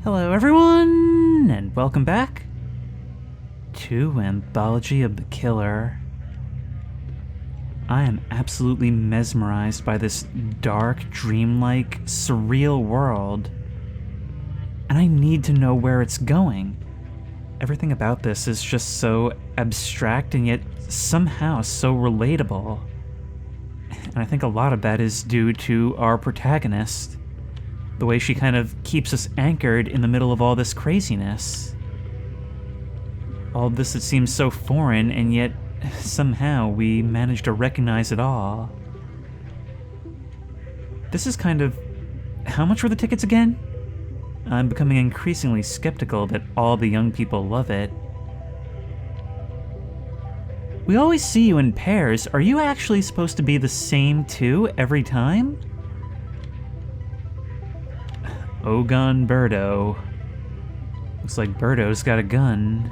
Hello everyone, and welcome back to Anthology of the Killer. I am absolutely mesmerized by this dark, dreamlike, surreal world, and I need to know where it's going. Everything about this is just so abstract and yet somehow so relatable. And I think a lot of that is due to our protagonist. The way she kind of keeps us anchored in the middle of all this craziness. All this that seems so foreign, and yet somehow we manage to recognize it all. This is kind of... How much were the tickets again? I'm becoming increasingly skeptical that all the young people love it. We always see you in pairs. Are you actually supposed to be the same two every time? Ogon Birdo. Looks like Birdo's got a gun.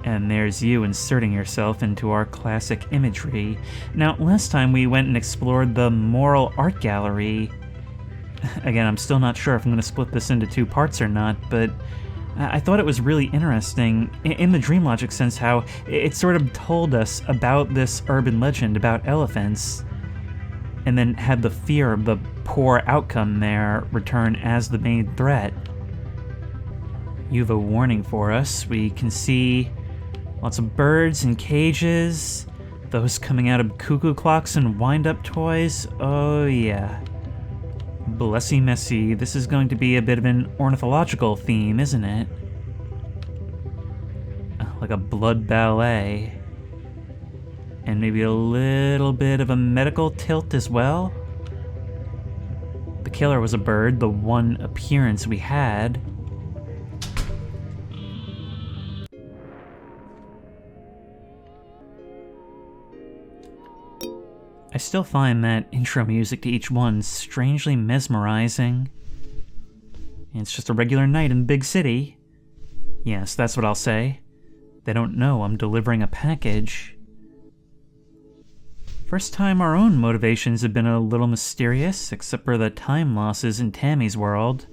And there's you inserting yourself into our classic imagery. Now, last time we went and explored the Moral Art Gallery. Again, I'm still not sure if I'm going to split this into two parts or not, but I thought it was really interesting, in the dream logic sense, how it sort of told us about this urban legend about elephants, and then had the fear of the poor outcome there return as the main threat. You have a warning for us. We can see lots of birds in cages, those coming out of cuckoo clocks and wind-up toys. Oh yeah. Blessy messy. This is going to be a bit of an ornithological theme, isn't it? Like a blood ballet. And maybe a little bit of a medical tilt as well. The killer was a bird, the one appearance we had. I still find that intro music to each one strangely mesmerizing. It's just a regular night in the big city. Yes, that's what I'll say. They don't know I'm delivering a package. First time our own motivations have been a little mysterious, except for the time losses in Tammy's world.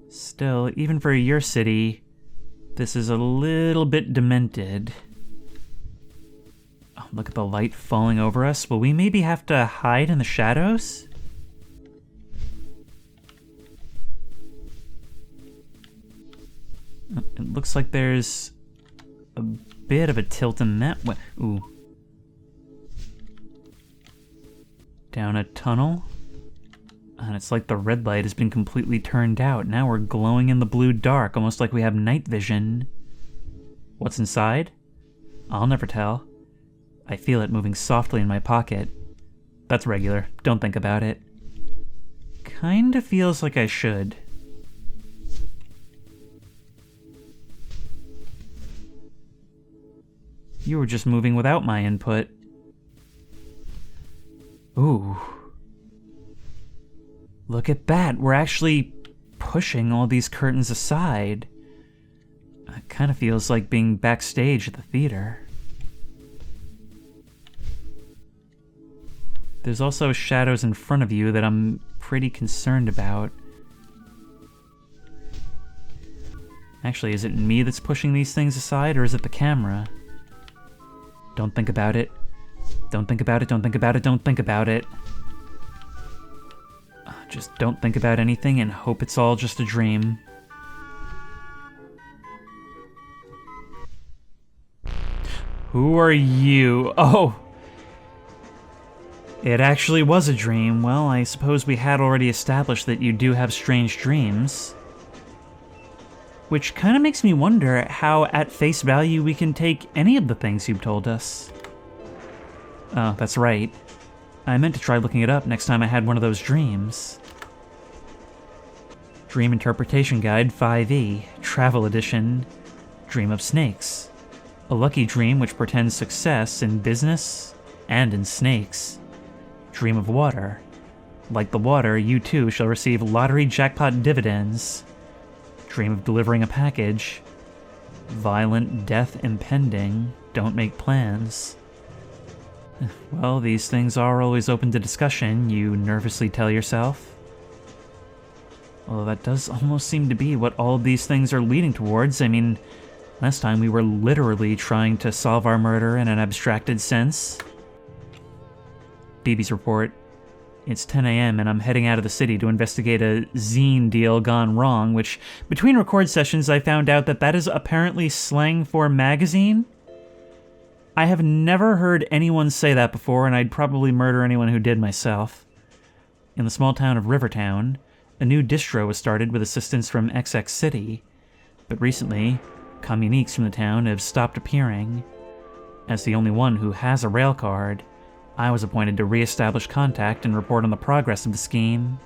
Still, even for your city, this is a little bit demented. Oh, look at the light falling over us. Will we maybe have to hide in the shadows? It looks like there's a bit of a tilt in that way. Ooh. Down a tunnel. And it's like the red light has been completely turned out. Now we're glowing in the blue dark, almost like we have night vision. What's inside? I'll never tell. I feel it moving softly in my pocket. That's regular. Don't think about it. Kinda feels like I should. You were just moving without my input. Ooh. Look at that. We're actually pushing all these curtains aside. It kind of feels like being backstage at the theater. There's also shadows in front of you that I'm pretty concerned about. Actually, is it me that's pushing these things aside, or is it the camera? Don't think about it. Don't think about it, don't think about it, don't think about it. Just don't think about anything and hope it's all just a dream. Who are you? Oh! It actually was a dream. Well, I suppose we had already established that you do have strange dreams. Which kind of makes me wonder how, at face value, we can take any of the things you've told us. Oh, that's right. I meant to try looking it up next time I had one of those dreams. Dream Interpretation Guide 5e, Travel Edition, Dream of Snakes. A lucky dream which portends success in business and in snakes. Dream of water. Like the water, you too shall receive lottery jackpot dividends. Dream of delivering a package. Violent death impending. Don't make plans. Well, these things are always open to discussion, you nervously tell yourself. Although that does almost seem to be what all of these things are leading towards. I mean, last time we were literally trying to solve our murder in an abstracted sense. BB's report. It's 10 a.m. and I'm heading out of the city to investigate a zine deal gone wrong, which, between record sessions, I found out that that is apparently slang for magazine. I have never heard anyone say that before, and I'd probably murder anyone who did myself. In the small town of Rivertown, a new distro was started with assistance from XX City, but recently, communiques from the town have stopped appearing. As the only one who has a rail card, I was appointed to re-establish contact and report on the progress of the scheme.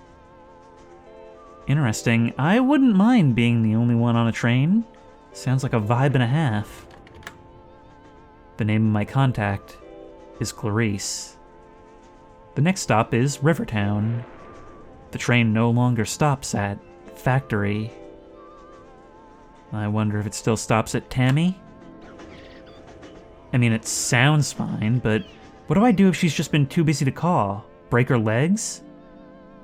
Interesting. I wouldn't mind being the only one on a train. Sounds like a vibe and a half. The name of my contact is Clarice. The next stop is Rivertown. The train no longer stops at Factory. I wonder if it still stops at Tammy? I mean, it sounds fine, but what do I do if she's just been too busy to call? Break her legs?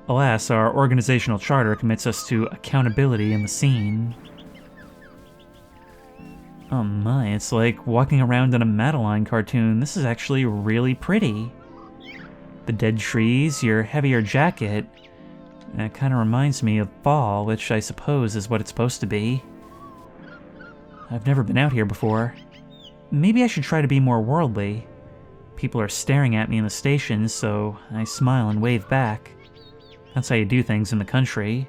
Alas, our organizational charter commits us to accountability in the scene. Oh my, it's like walking around in a Madeline cartoon. This is actually really pretty. The dead trees, your heavier jacket. That kind of reminds me of fall, which I suppose is what it's supposed to be. I've never been out here before. Maybe I should try to be more worldly. People are staring at me in the station, so I smile and wave back. That's how you do things in the country.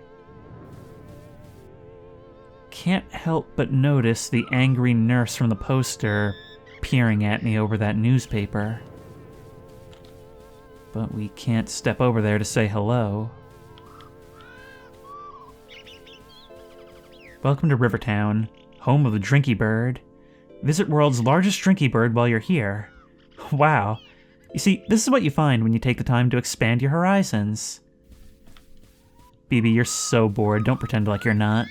Can't help but notice the angry nurse from the poster peering at me over that newspaper. But we can't step over there to say hello. Welcome to Rivertown, home of the Drinky Bird. Visit world's largest Drinky Bird while you're here. Wow. You see, this is what you find when you take the time to expand your horizons. BB, you're so bored. Don't pretend like you're not.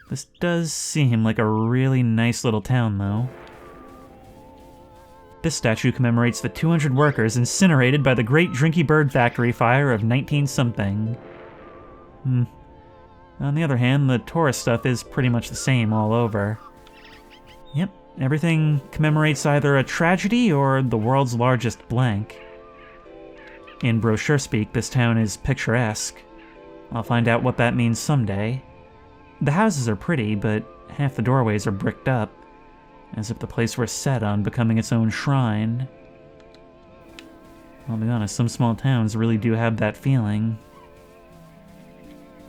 This does seem like a really nice little town, though. This statue commemorates the 200 workers incinerated by the Great Drinky Bird Factory fire of 19-something. On the other hand, the tourist stuff is pretty much the same all over. Yep. Everything commemorates either a tragedy or the world's largest blank. In brochure speak, this town is picturesque. I'll find out what that means someday. The houses are pretty, but half the doorways are bricked up, as if the place were set on becoming its own shrine. I'll be honest, some small towns really do have that feeling.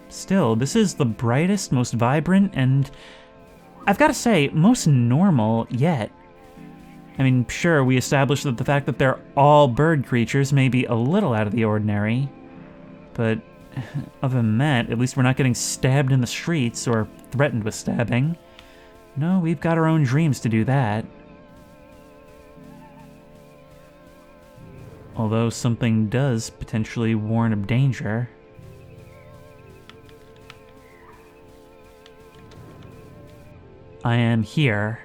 Still, this is the brightest, most vibrant, and I've got to say, most normal yet. I mean, sure, we established that the fact that they're all bird creatures may be a little out of the ordinary, but other than that, at least we're not getting stabbed in the streets or threatened with stabbing. No, we've got our own dreams to do that. Although something does potentially warn of danger. I am here.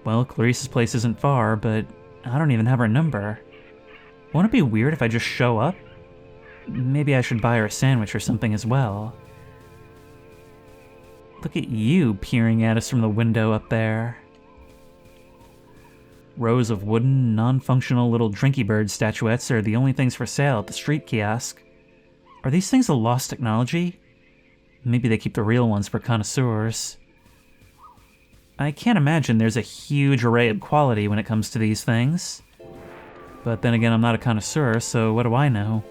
Well, Clarice's place isn't far, but I don't even have her number. Won't it be weird if I just show up? Maybe I should buy her a sandwich or something as well. Look at you peering at us from the window up there. Rows of wooden, non-functional little Drinky Bird statuettes are the only things for sale at the street kiosk. Are these things a lost technology? Maybe they keep the real ones for connoisseurs. I can't imagine there's a huge array of quality when it comes to these things. But then again, I'm not a connoisseur, so what do I know?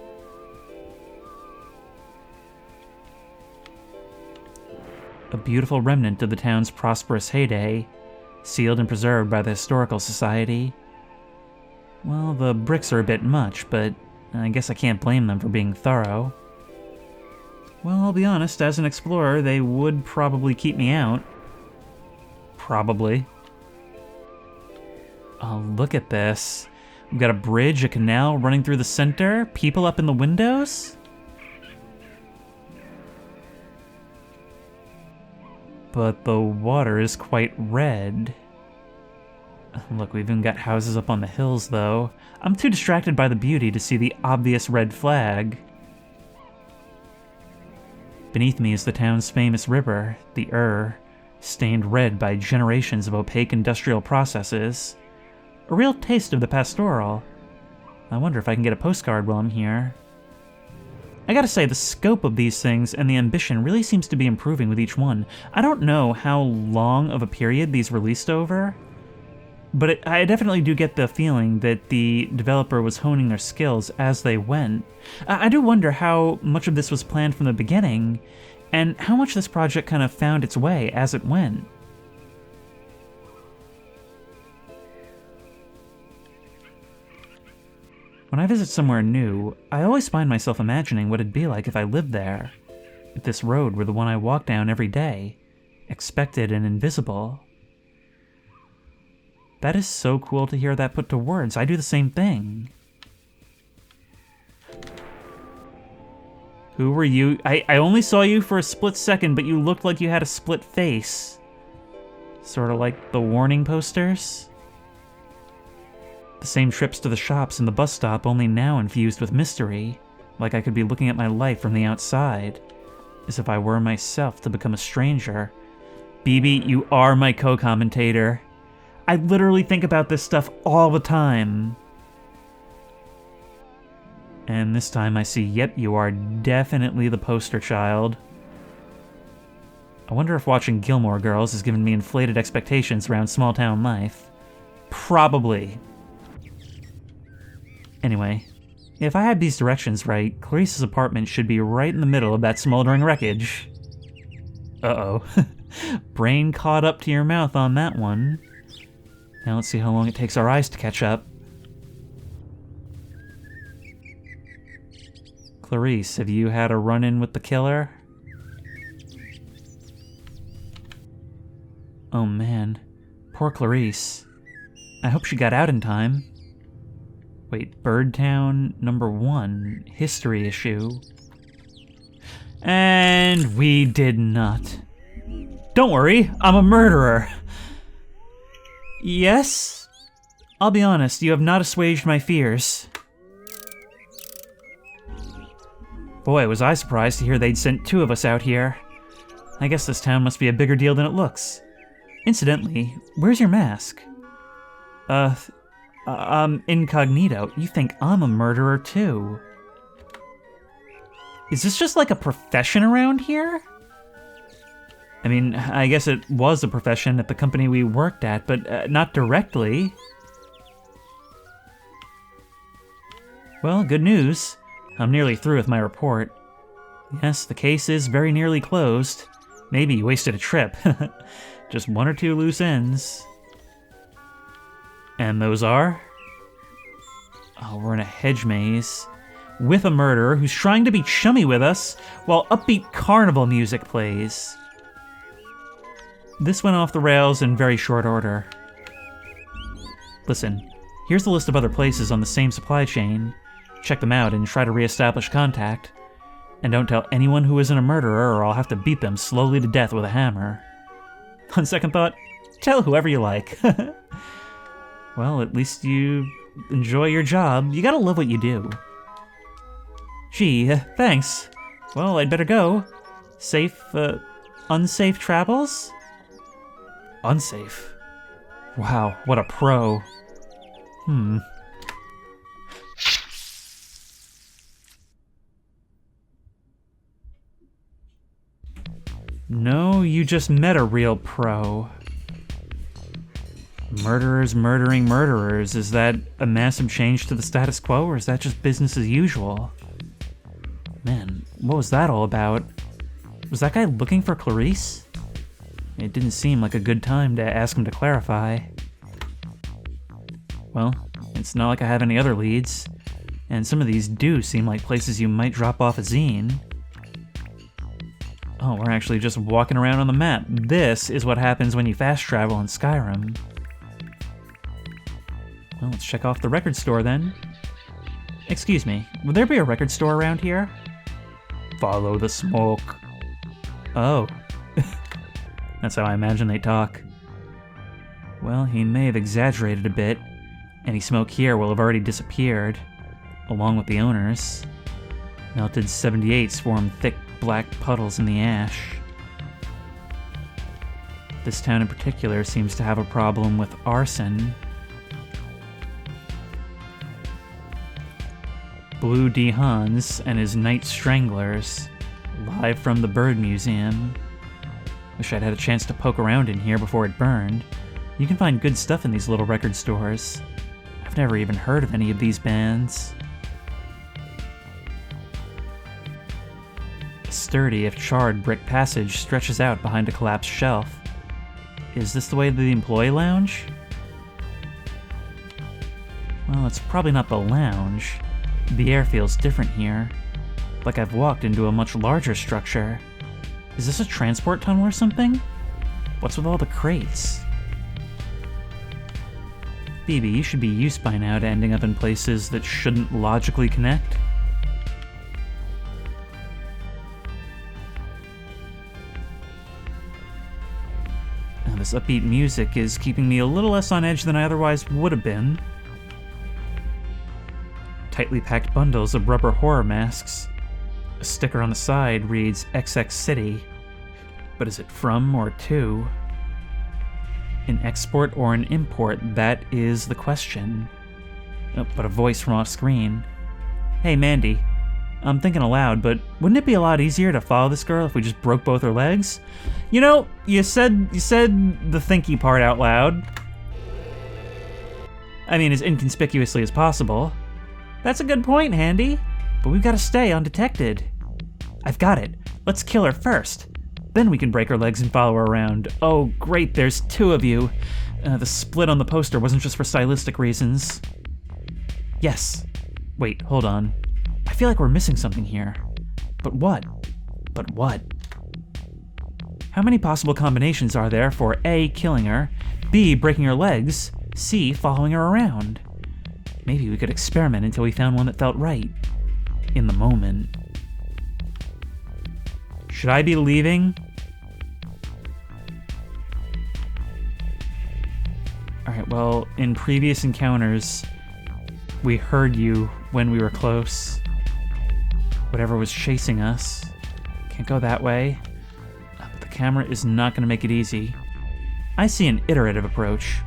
A beautiful remnant of the town's prosperous heyday, sealed and preserved by the Historical Society. Well, the bricks are a bit much, but I guess I can't blame them for being thorough. Well, I'll be honest, as an explorer, they would probably keep me out. Probably. Oh, look at this. We've got a bridge, a canal running through the center, people up in the windows. But the water is quite red. Look, we've even got houses up on the hills, though. I'm too distracted by the beauty to see the obvious red flag. Beneath me is the town's famous river, the stained red by generations of opaque industrial processes. A real taste of the pastoral. I wonder if I can get a postcard while I'm here. I gotta say, the scope of these things and the ambition really seems to be improving with each one. I don't know how long of a period these released over, but I definitely do get the feeling that the developer was honing their skills as they went. I do wonder how much of this was planned from the beginning, and how much this project kind of found its way as it went. When I visit somewhere new, I always find myself imagining what it'd be like if I lived there. If this road were the one I walk down every day, expected and invisible. That is so cool to hear that put to words. I do the same thing. Who were you? I only saw you for a split second, but you looked like you had a split face. Sort of like the warning posters. The same trips to the shops and the bus stop, only now infused with mystery. Like I could be looking at my life from the outside. As if I were myself to become a stranger. BB, you are my co-commentator. I literally think about this stuff all the time. And this time I see, yep, you are definitely the poster child. I wonder if watching Gilmore Girls has given me inflated expectations around small-town life. Probably. Anyway, if I had these directions right, Clarice's apartment should be right in the middle of that smoldering wreckage. Uh-oh. Brain caught up to your mouth on that one. Now let's see how long it takes our eyes to catch up. Clarice, have you had a run-in with the killer? Oh man, poor Clarice. I hope she got out in time. Wait, Birdtown #1, history issue. And we did not. Don't worry, I'm a murderer. Yes? I'll be honest, you have not assuaged my fears. Boy, was I surprised to hear they'd sent 2 of us out here. I guess this town must be a bigger deal than it looks. Incidentally, where's your mask? Incognito. You think I'm a murderer too. Is this just like a profession around here? I mean, I guess it was a profession at the company we worked at, but not directly. Well, good news. I'm nearly through with my report. Yes, the case is very nearly closed. Maybe you wasted a trip. Just 1 or 2 loose ends. And those are? Oh, we're in a hedge maze. With a murderer who's trying to be chummy with us while upbeat carnival music plays. This went off the rails in very short order. Listen, here's the list of other places on the same supply chain. Check them out and try to re-establish contact. And don't tell anyone who isn't a murderer or I'll have to beat them slowly to death with a hammer. On second thought, tell whoever you like. Well, at least you enjoy your job. You gotta love what you do. Gee, thanks. Well, I'd better go. Unsafe travels? Unsafe? Wow, what a pro. No, you just met a real pro. Murderers murdering murderers. Is that a massive change to the status quo, or is that just business as usual? Man, what was that all about? Was that guy looking for Clarice? It didn't seem like a good time to ask him to clarify. Well, it's not like I have any other leads, and some of these do seem like places you might drop off a zine. Oh, we're actually just walking around on the map. This is what happens when you fast travel in Skyrim. Well, let's check off the record store then. Excuse me, would there be a record store around here? Follow the smoke. Oh. That's how I imagine they talk. Well, he may have exaggerated a bit. Any smoke here will have already disappeared, along with the owners. Melted 78s form thick black puddles in the ash. This town in particular seems to have a problem with arson. Blue D. Hans and his Night Stranglers, live from the Bird Museum. Wish I'd had a chance to poke around in here before it burned. You can find good stuff in these little record stores. I've never even heard of any of these bands. A sturdy, if charred, brick passage stretches out behind a collapsed shelf. Is this the way to the employee lounge? Well, it's probably not the lounge. The air feels different here, like I've walked into a much larger structure. Is this a transport tunnel or something? What's with all the crates? Phoebe, you should be used by now to ending up in places that shouldn't logically connect. Now, this upbeat music is keeping me a little less on edge than I otherwise would have been. Tightly packed bundles of rubber horror masks. A sticker on the side reads XX City. But is it from or to? An export or an import? That is the question. Oh, but a voice from off screen. Hey Mandy, I'm thinking aloud, but wouldn't it be a lot easier to follow this girl if we just broke both her legs? You know, you said the thinky part out loud. I mean, as inconspicuously as possible. That's a good point, Handy, but we've got to stay undetected. I've got it. Let's kill her first. Then we can break her legs and follow her around. Oh, great, there's two of you. The split on the poster wasn't just for stylistic reasons. Yes. Wait, hold on. I feel like we're missing something here. But what? But what? How many possible combinations are there for A, killing her, B, breaking her legs, C, following her around? Maybe we could experiment until we found one that felt right. In the moment. Should I be leaving? Alright, well, in previous encounters, we heard you when we were close. Whatever was chasing us. Can't go that way. But the camera is not going to make it easy. I see an iterative approach.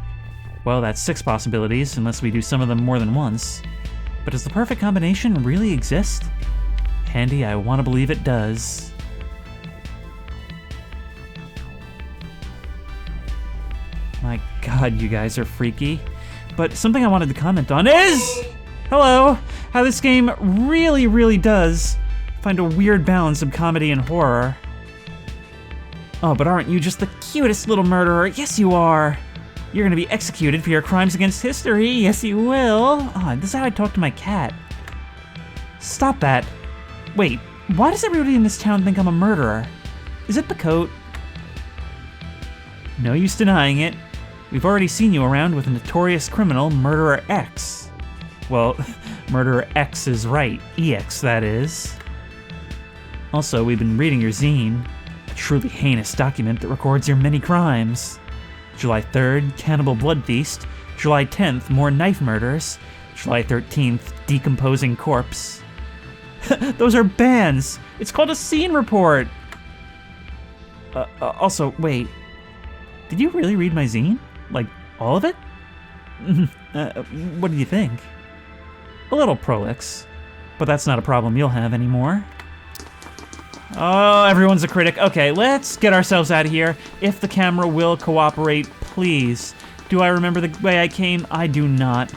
Well, that's 6 possibilities, unless we do some of them more than once. But does the perfect combination really exist? Handy, I want to believe it does. My god, you guys are freaky. But something I wanted to comment on is... Hello! How this game really, really does find a weird balance of comedy and horror. Oh, but aren't you just the cutest little murderer? Yes, you are! You're gonna be executed for your crimes against history. Yes, you will. Oh, this is how I talk to my cat. Stop that. Wait, why does everybody in this town think I'm a murderer? Is it the coat? No use denying it. We've already seen you around with a notorious criminal, Murderer X. Well, Murderer X is right. EX, that is. Also, we've been reading your zine. A truly heinous document that records your many crimes. July 3rd, Cannibal Blood Feast. July 10th, more knife murders. July 13th, Decomposing Corpse. Those are bands! It's called a scene report! Also, wait. Did you really read my zine? Like, all of it? What do you think? A little prolix. But that's not a problem you'll have anymore. Oh, everyone's a critic. Okay, let's get ourselves out of here. If the camera will cooperate, please. Do I remember the way I came? I do not.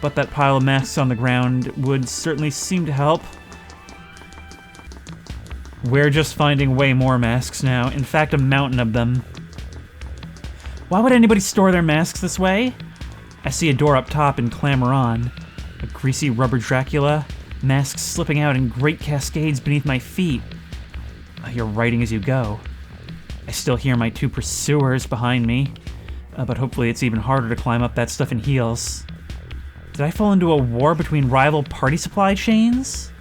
But that pile of masks on the ground would certainly seem to help. We're just finding way more masks now. In fact, a mountain of them. Why would anybody store their masks this way? I see a door up top and clamber on. A greasy rubber Dracula. Masks slipping out in great cascades beneath my feet. You're writing as you go. I still hear my 2 pursuers behind me, but hopefully it's even harder to climb up that stuff in heels. Did I fall into a war between rival party supply chains?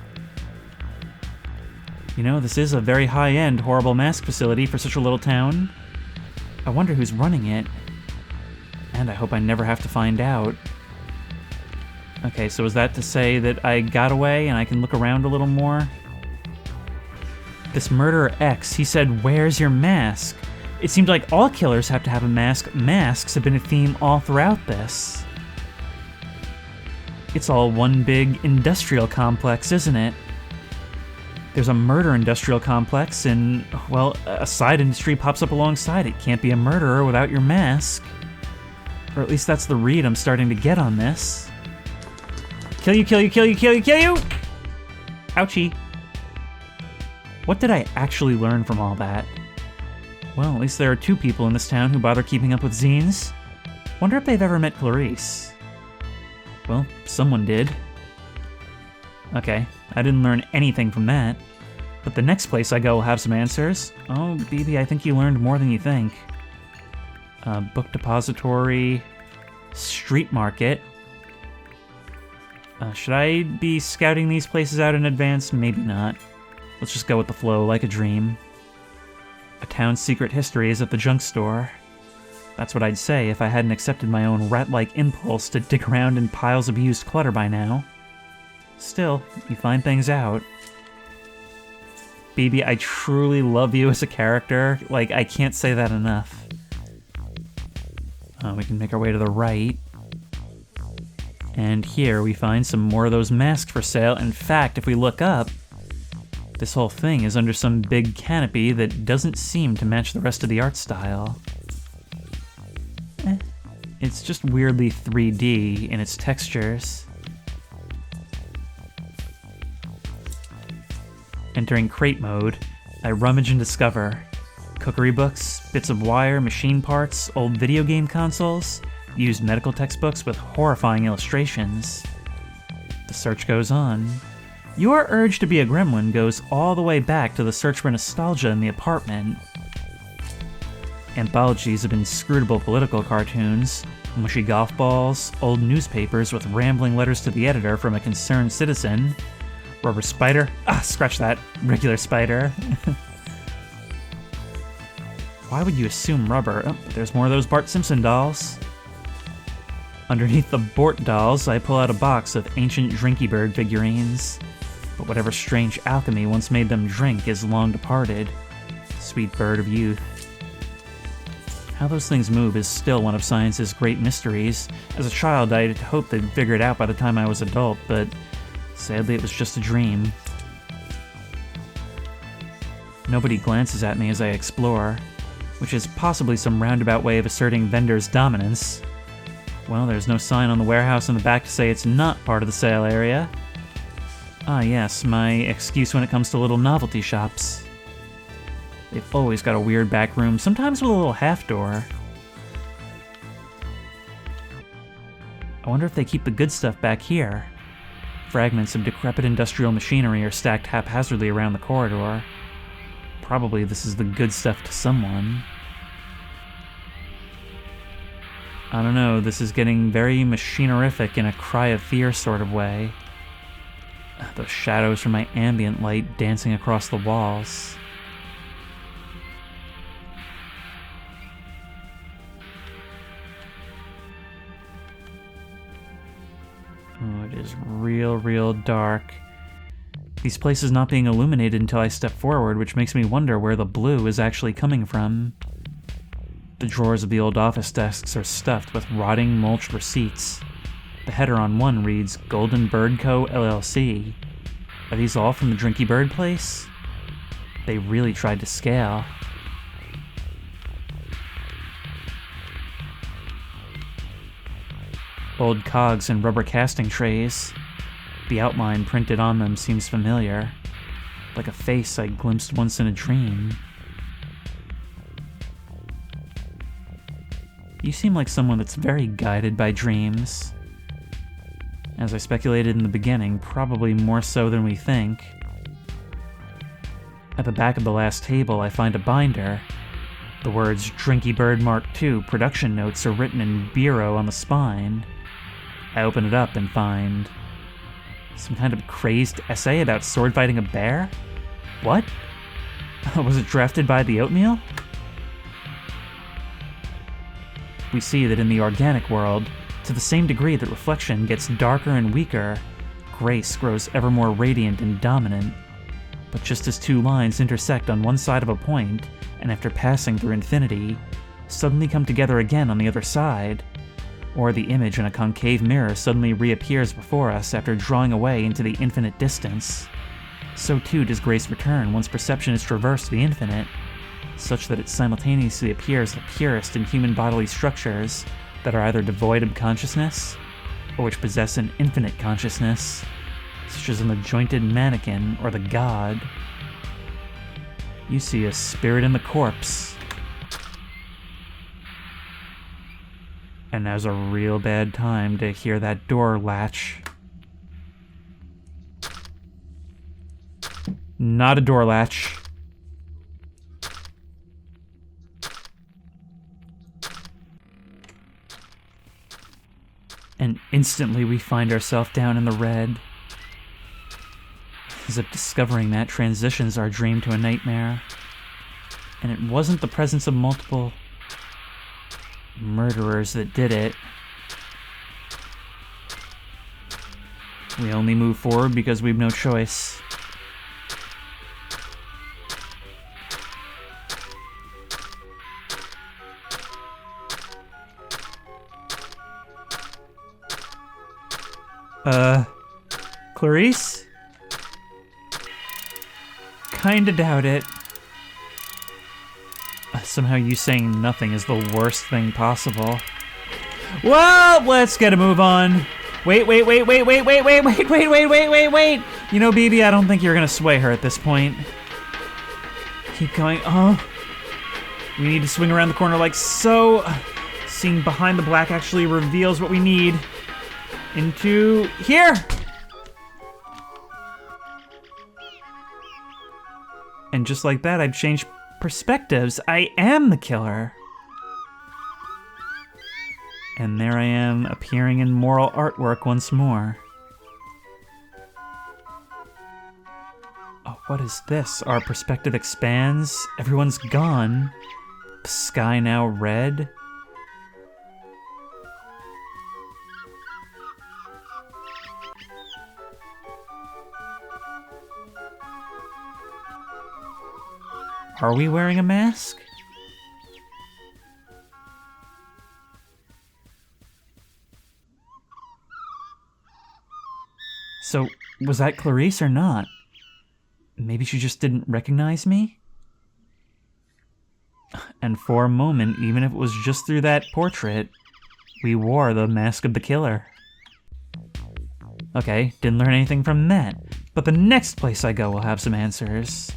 You know, this is a very high-end, horrible mask facility for such a little town. I wonder who's running it. And I hope I never have to find out. Okay, so is that to say that I got away and I can look around a little more? This murderer X, he said, "Where's your mask?" It seemed like all killers have to have a mask. Masks have been a theme all throughout this. It's all one big industrial complex, isn't it? There's a murder industrial complex, and, well, a side industry pops up alongside it. Can't be a murderer without your mask. Or at least that's the read I'm starting to get on this. Kill you, kill you, kill you, kill you, kill you! Ouchie. What did I actually learn from all that? Well, at least there are 2 people in this town who bother keeping up with zines. Wonder if they've ever met Clarice. Well, someone did. Okay, I didn't learn anything from that. But the next place I go will have some answers. Oh, BB, I think you learned more than you think. Book depository, street market. Should I be scouting these places out in advance? Maybe not. Let's just go with the flow, like a dream. A town's secret history is at the junk store. That's what I'd say if I hadn't accepted my own rat-like impulse to dig around in piles of used clutter by now. Still, you find things out. BB, I truly love you as a character. Like, I can't say that enough. We can make our way to the right. And here we find some more of those masks for sale. In fact, if we look up, this whole thing is under some big canopy that doesn't seem to match the rest of the art style. It's just weirdly 3D in its textures. Entering crate mode, I rummage and discover cookery books, bits of wire, machine parts, old video game consoles, used medical textbooks with horrifying illustrations. The search goes on. Your urge to be a gremlin goes all the way back to the search for nostalgia in the apartment. Anthologies of inscrutable political cartoons, mushy golf balls, old newspapers with rambling letters to the editor from a concerned citizen, rubber spider, scratch that, regular spider. Why would you assume rubber? Oh, there's more of those Bart Simpson dolls. Underneath the Bort dolls, I pull out a box of ancient Drinky Bird figurines. But whatever strange alchemy once made them drink is long departed. Sweet bird of youth. How those things move is still one of science's great mysteries. As a child, I'd hoped they'd figure it out by the time I was adult, but sadly it was just a dream. Nobody glances at me as I explore, which is possibly some roundabout way of asserting vendor's dominance. Well, there's no sign on the warehouse in the back to say it's not part of the sale area. Ah yes, my excuse when it comes to little novelty shops. They've always got a weird back room, sometimes with a little half door. I wonder if they keep the good stuff back here. Fragments of decrepit industrial machinery are stacked haphazardly around the corridor. Probably this is the good stuff to someone. I don't know, this is getting very machinerific in a cry of fear sort of way. Those shadows from my ambient light dancing across the walls. Oh, it is real dark. These places not being illuminated until I step forward, which makes me wonder where the blue is actually coming from. The drawers of the old office desks are stuffed with rotting, mulched receipts. The header on one reads, Golden Bird Co. LLC. Are these all from the Drinky Bird place? They really tried to scale. Old cogs and rubber casting trays. The outline printed on them seems familiar, like a face I glimpsed once in a dream. You seem like someone that's very guided by dreams. As I speculated in the beginning, probably more so than we think. At the back of the last table, I find a binder. The words Drinky Bird Mark II production notes are written in Bureau on the spine. I open it up and find some kind of crazed essay about sword fighting a bear? What? Was it drafted by the oatmeal? We see that in the organic world, to the same degree that reflection gets darker and weaker, grace grows ever more radiant and dominant. But just as two lines intersect on one side of a point, and after passing through infinity, suddenly come together again on the other side, or the image in a concave mirror suddenly reappears before us after drawing away into the infinite distance, so too does grace return once perception has traversed the infinite, such that it simultaneously appears the purest in human bodily structures that are either devoid of consciousness, or which possess an infinite consciousness, such as in the jointed mannequin or the god. You see a spirit in the corpse. And now's a real bad time to hear that door latch. Not a door latch. And instantly we find ourselves down in the red, as if discovering that transitions our dream to a nightmare. And it wasn't the presence of multiple murderers that did it. We only move forward because we've no choice. Clarice? Kinda doubt it. Somehow you saying nothing is the worst thing possible. Well, let's get a move on. Wait. You know, BB, I don't think you're gonna sway her at this point. Keep going. Oh. We need to swing around the corner like so. Seeing behind the black actually reveals what we need. Into here! And just like that, I've changed perspectives. I am the killer. And there I am, appearing in moral artwork once more. Oh, what is this? Our perspective expands. Everyone's gone. The sky now red. Are we wearing a mask? So, was that Clarice or not? Maybe she just didn't recognize me? And for a moment, even if it was just through that portrait, we wore the mask of the killer. Okay, didn't learn anything from that. But the next place I go will have some answers.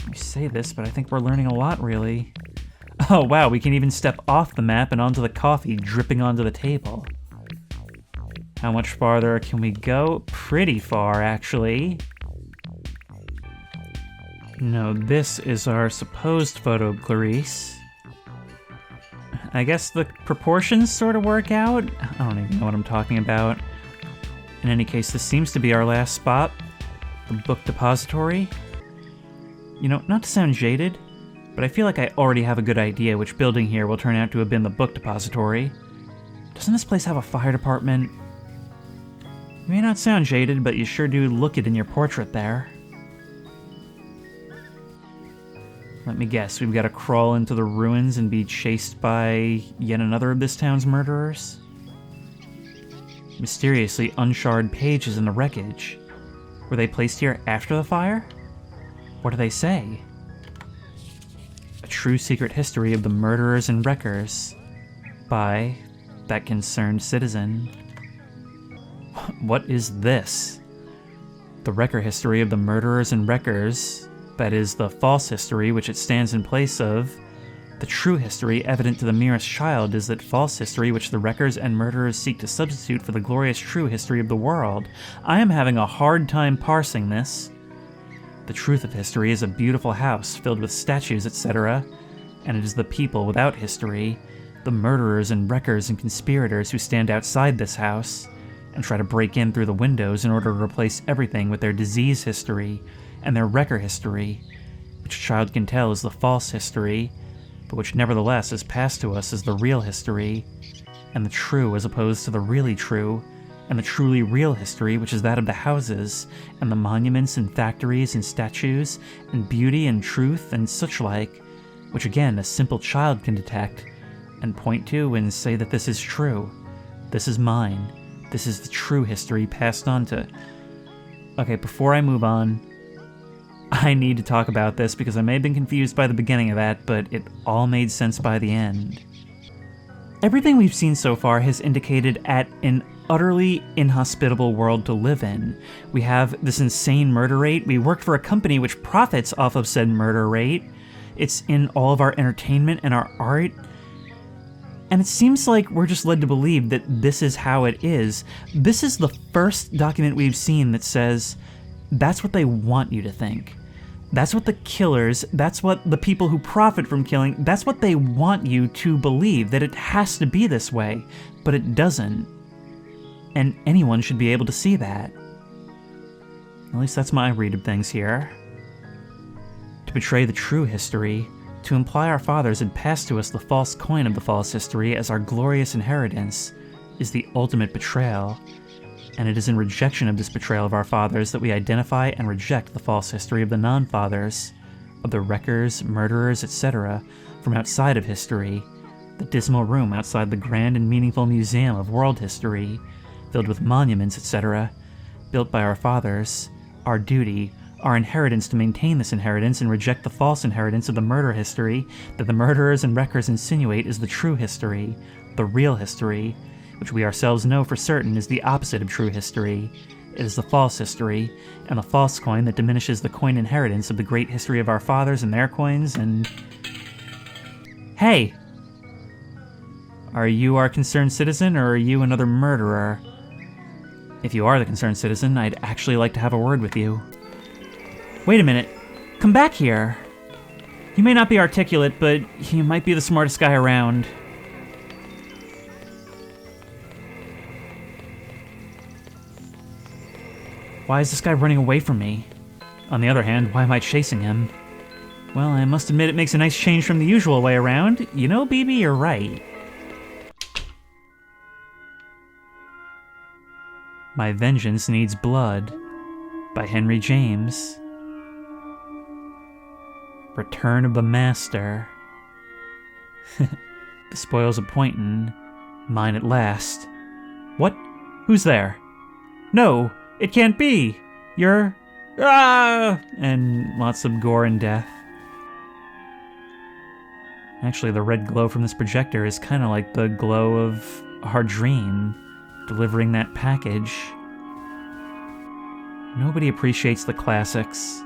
You say this, but I think we're learning a lot, really. Oh wow, we can even step off the map and onto the coffee dripping onto the table. How much farther can we go? Pretty far, actually. No, this is our supposed photo of Clarice. I guess the proportions sort of work out? I don't even know what I'm talking about. In any case, this seems to be our last spot. The book depository. You know, not to sound jaded, but I feel like I already have a good idea which building here will turn out to have been the book depository. Doesn't this place have a fire department? You may not sound jaded, but you sure do look it in your portrait there. Let me guess, we've got to crawl into the ruins and be chased by yet another of this town's murderers? Mysteriously uncharred pages in the wreckage. Were they placed here after the fire? What do they say? A true secret history of the murderers and wreckers by that concerned citizen. What is this? The wrecker history of the murderers and wreckers, that is, the false history which it stands in place of. The true history evident to the merest child is that false history which the wreckers and murderers seek to substitute for the glorious true history of the world. I am having a hard time parsing this. The truth of history is a beautiful house filled with statues, etc., and it is the people without history, the murderers and wreckers and conspirators who stand outside this house and try to break in through the windows in order to replace everything with their disease history and their wrecker history, which a child can tell is the false history, but which nevertheless is passed to us as the real history, and the true as opposed to the really true, and the truly real history, which is that of the houses, and the monuments and factories and statues, and beauty and truth and such like, which again a simple child can detect, and point to and say that this is true. This is mine. This is the true history passed on to... Okay, before I move on, I need to talk about this because I may have been confused by the beginning of that, but it all made sense by the end. Everything we've seen so far has indicated at an utterly inhospitable world to live in. We have this insane murder rate. We worked for a company which profits off of said murder rate. It's in all of our entertainment and our art. And it seems like we're just led to believe that this is how it is. This is the first document we've seen that says that's what they want you to think. That's what the killers, that's what the people who profit from killing, that's what they want you to believe, that it has to be this way, but it doesn't. And anyone should be able to see that. At least that's my read of things here. To betray the true history, to imply our fathers had passed to us the false coin of the false history as our glorious inheritance, is the ultimate betrayal. And it is in rejection of this betrayal of our fathers that we identify and reject the false history of the non-fathers, of the wreckers, murderers, etc., from outside of history, the dismal room outside the grand and meaningful museum of world history, filled with monuments, etc., built by our fathers, our duty, our inheritance to maintain this inheritance and reject the false inheritance of the murder history that the murderers and wreckers insinuate is the true history, the real history, which we ourselves know for certain is the opposite of true history. It is the false history, and the false coin that diminishes the coin inheritance of the great history of our fathers and their coins, and... Hey! Are you our concerned citizen, or are you another murderer? If you are the concerned citizen, I'd actually like to have a word with you. Wait a minute. Come back here. You may not be articulate, but you might be the smartest guy around. Why is this guy running away from me? On the other hand, why am I chasing him? Well, I must admit it makes a nice change from the usual way around. You know, BB, you're right. My Vengeance Needs Blood by Henry James. Return of the Master. The spoils appointin', mine at last. What? Who's there? No! It can't be! You're... Ah! And lots of gore and death. Actually, the red glow from this projector is kind of like the glow of our dream, delivering that package. Nobody appreciates the classics.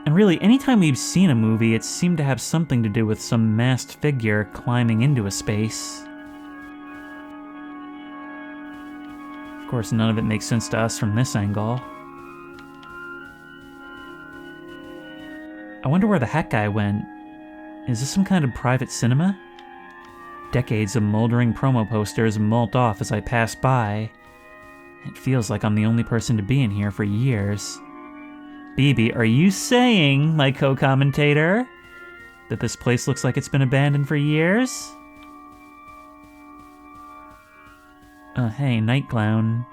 And really, anytime we've seen a movie, it seemed to have something to do with some masked figure climbing into a space. Of course, none of it makes sense to us from this angle. I wonder where the hat guy went. Is this some kind of private cinema? Decades of moldering promo posters molt off as I pass by. It feels like I'm the only person to be in here for years. BB, are you saying, my co-commentator, that this place looks like it's been abandoned for years? Hey, Night Clown.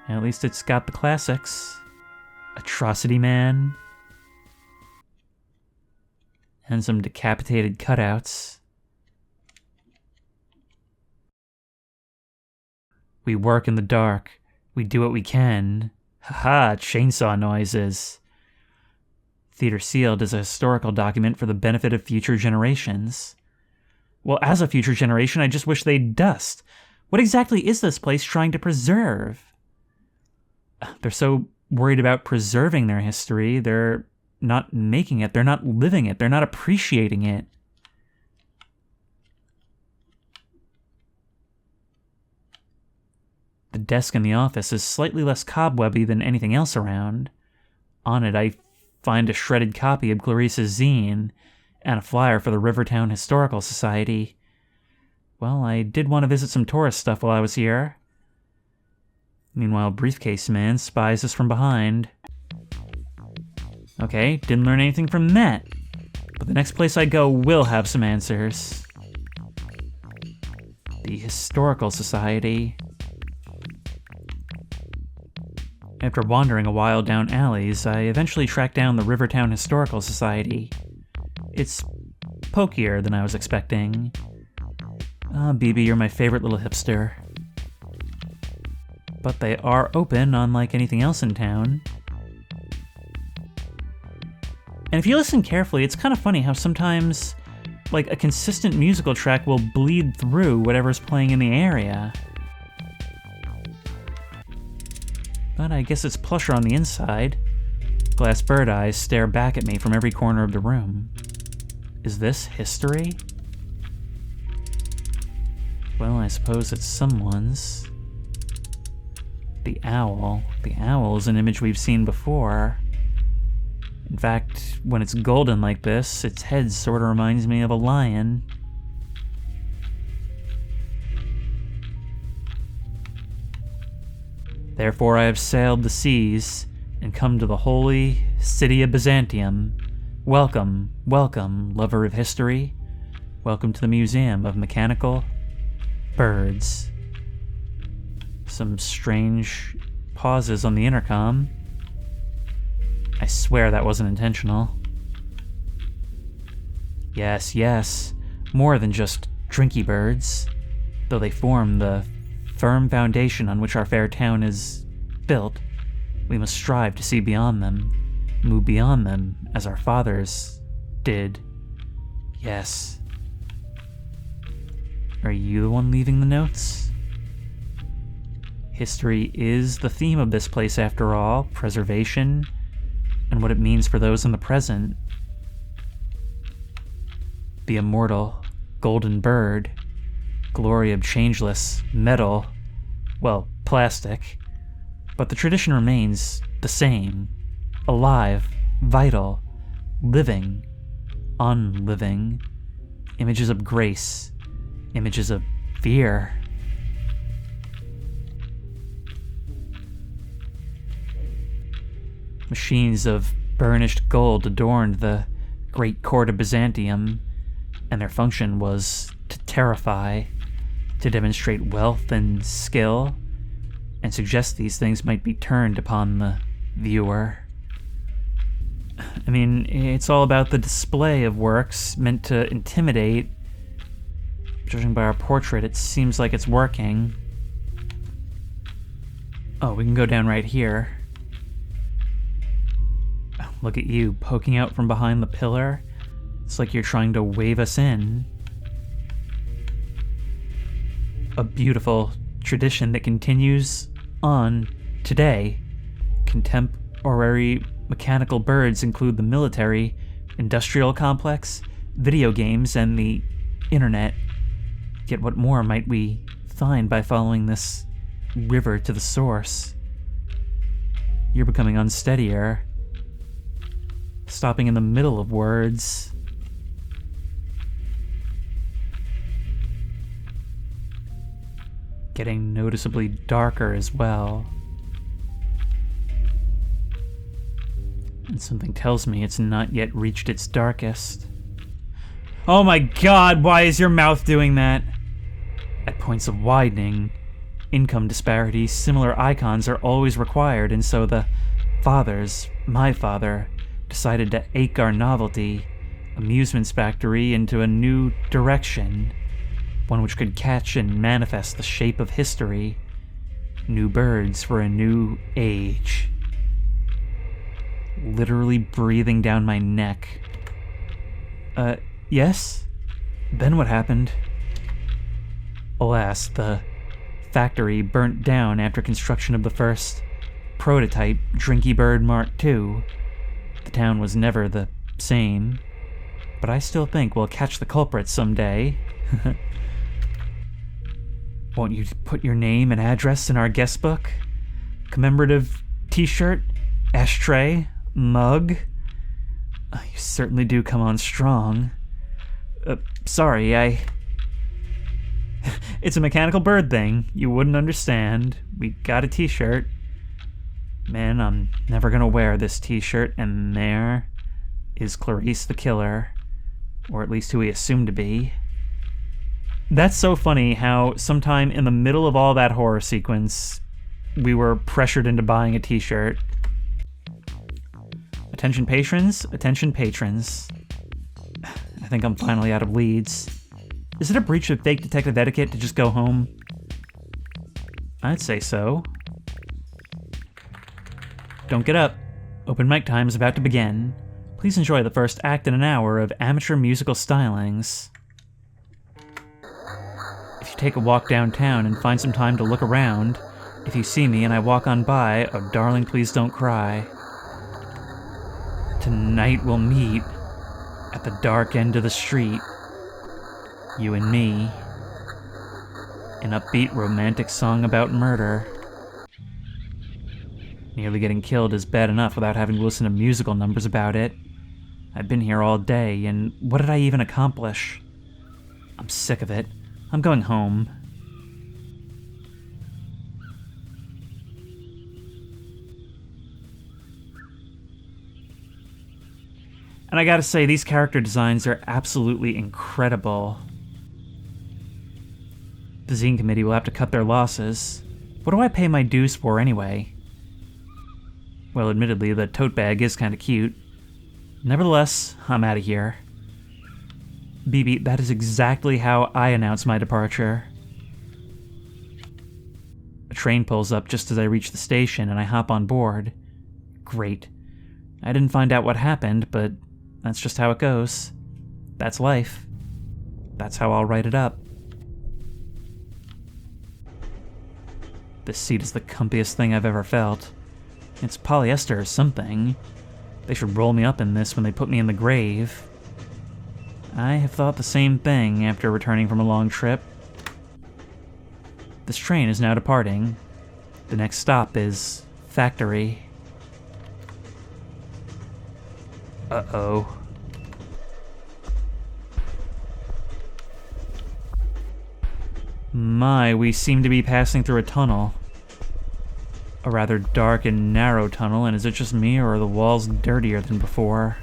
At least it's got the classics. Atrocity Man. And some decapitated cutouts. We work in the dark. We do what we can. Haha, chainsaw noises. Theater sealed as a historical document for the benefit of future generations. Well, as a future generation, I just wish they'd dust. What exactly is this place trying to preserve? They're so worried about preserving their history, they're not making it, they're not living it, they're not appreciating it. The desk in the office is slightly less cobwebby than anything else around. On it, I find a shredded copy of Clarissa's zine and a flyer for the Rivertown Historical Society. Well, I did want to visit some tourist stuff while I was here. Meanwhile, Briefcase Man spies us from behind. Okay, didn't learn anything from that. But the next place I go will have some answers. The Historical Society. After wandering a while down alleys, I eventually tracked down the Rivertown Historical Society. It's pokier than I was expecting. Ah, BB, you're my favorite little hipster. But they are open, unlike anything else in town. And if you listen carefully, it's kind of funny how sometimes, like, a consistent musical track will bleed through whatever's playing in the area. But I guess it's plusher on the inside. Glass bird eyes stare back at me from every corner of the room. Is this history? Well, I suppose it's someone's. The owl. The owl is an image we've seen before. In fact, when it's golden like this, its head sort of reminds me of a lion. Therefore I have sailed the seas and come to the holy city of Byzantium. Welcome, welcome, lover of history. Welcome to the Museum of Mechanical Birds. Some strange pauses on the intercom. I swear that wasn't intentional. Yes, yes, more than just drinky birds, though they form the firm foundation on which our fair town is built. We must strive to see beyond them, move beyond them as our fathers did. Yes. Are you the one leaving the notes? History is the theme of this place after all, preservation, and what it means for those in the present. The immortal golden bird, glory of changeless metal, well, plastic, but the tradition remains the same, alive, vital, living, unliving, images of grace, images of fear. Machines of burnished gold adorned the great court of Byzantium, and their function was to terrify, to demonstrate wealth and skill, and suggest these things might be turned upon the viewer. I mean, it's all about the display of works meant to intimidate. Judging by our portrait, it seems like it's working. Oh, we can go down right here. Look at you, poking out from behind the pillar. It's like you're trying to wave us in. A beautiful tradition that continues on today. Contemporary mechanical birds include the military, industrial complex, video games, and the internet. Yet what more might we find by following this river to the source? You're becoming unsteadier. Stopping in the middle of words. Getting noticeably darker as well. And something tells me it's not yet reached its darkest. Oh my god, why is your mouth doing that? At points of widening, income disparity, similar icons are always required, and so the fathers, my father, decided to ache our novelty, amusements factory, into a new direction, one which could catch and manifest the shape of history, new birds for a new age. Literally breathing down my neck. Yes? Then what happened? Alas, the factory burnt down after construction of the first prototype Drinky Bird Mark II. The town was never the same, but I still think we'll catch the culprits someday. Won't you put your name and address in our guest book? Commemorative t-shirt, ashtray, mug? You certainly do come on strong. Sorry, It's a mechanical bird thing. You wouldn't understand. We got a t-shirt. Man, I'm never gonna wear this t-shirt, and there is Clarice the Killer. Or at least who he assumed to be. That's so funny how sometime in the middle of all that horror sequence, we were pressured into buying a t-shirt. Attention patrons, attention patrons. I think I'm finally out of leads. Is it a breach of fake detective etiquette to just go home? I'd say so. Don't get up. Open mic time is about to begin. Please enjoy the first act in an hour of amateur musical stylings. If you take a walk downtown and find some time to look around, if you see me and I walk on by, oh darling, please don't cry. Tonight we'll meet at the dark end of the street. You and me. An upbeat romantic song about murder. Nearly getting killed is bad enough without having to listen to musical numbers about it. I've been here all day, and what did I even accomplish? I'm sick of it. I'm going home. And I gotta say, these character designs are absolutely incredible. The zine committee will have to cut their losses. What do I pay my dues for anyway? Well, admittedly, the tote bag is kinda cute. Nevertheless, I'm out of here. BB, that is exactly how I announce my departure. A train pulls up just as I reach the station and I hop on board. Great. I didn't find out what happened, but that's just how it goes. That's life. That's how I'll write it up. This seat is the comfiest thing I've ever felt. It's polyester or something. They should roll me up in this when they put me in the grave. I have thought the same thing after returning from a long trip. This train is now departing. The next stop is Factory. Uh-oh. My, we seem to be passing through a tunnel. A rather dark and narrow tunnel, and is it just me, or are the walls dirtier than before?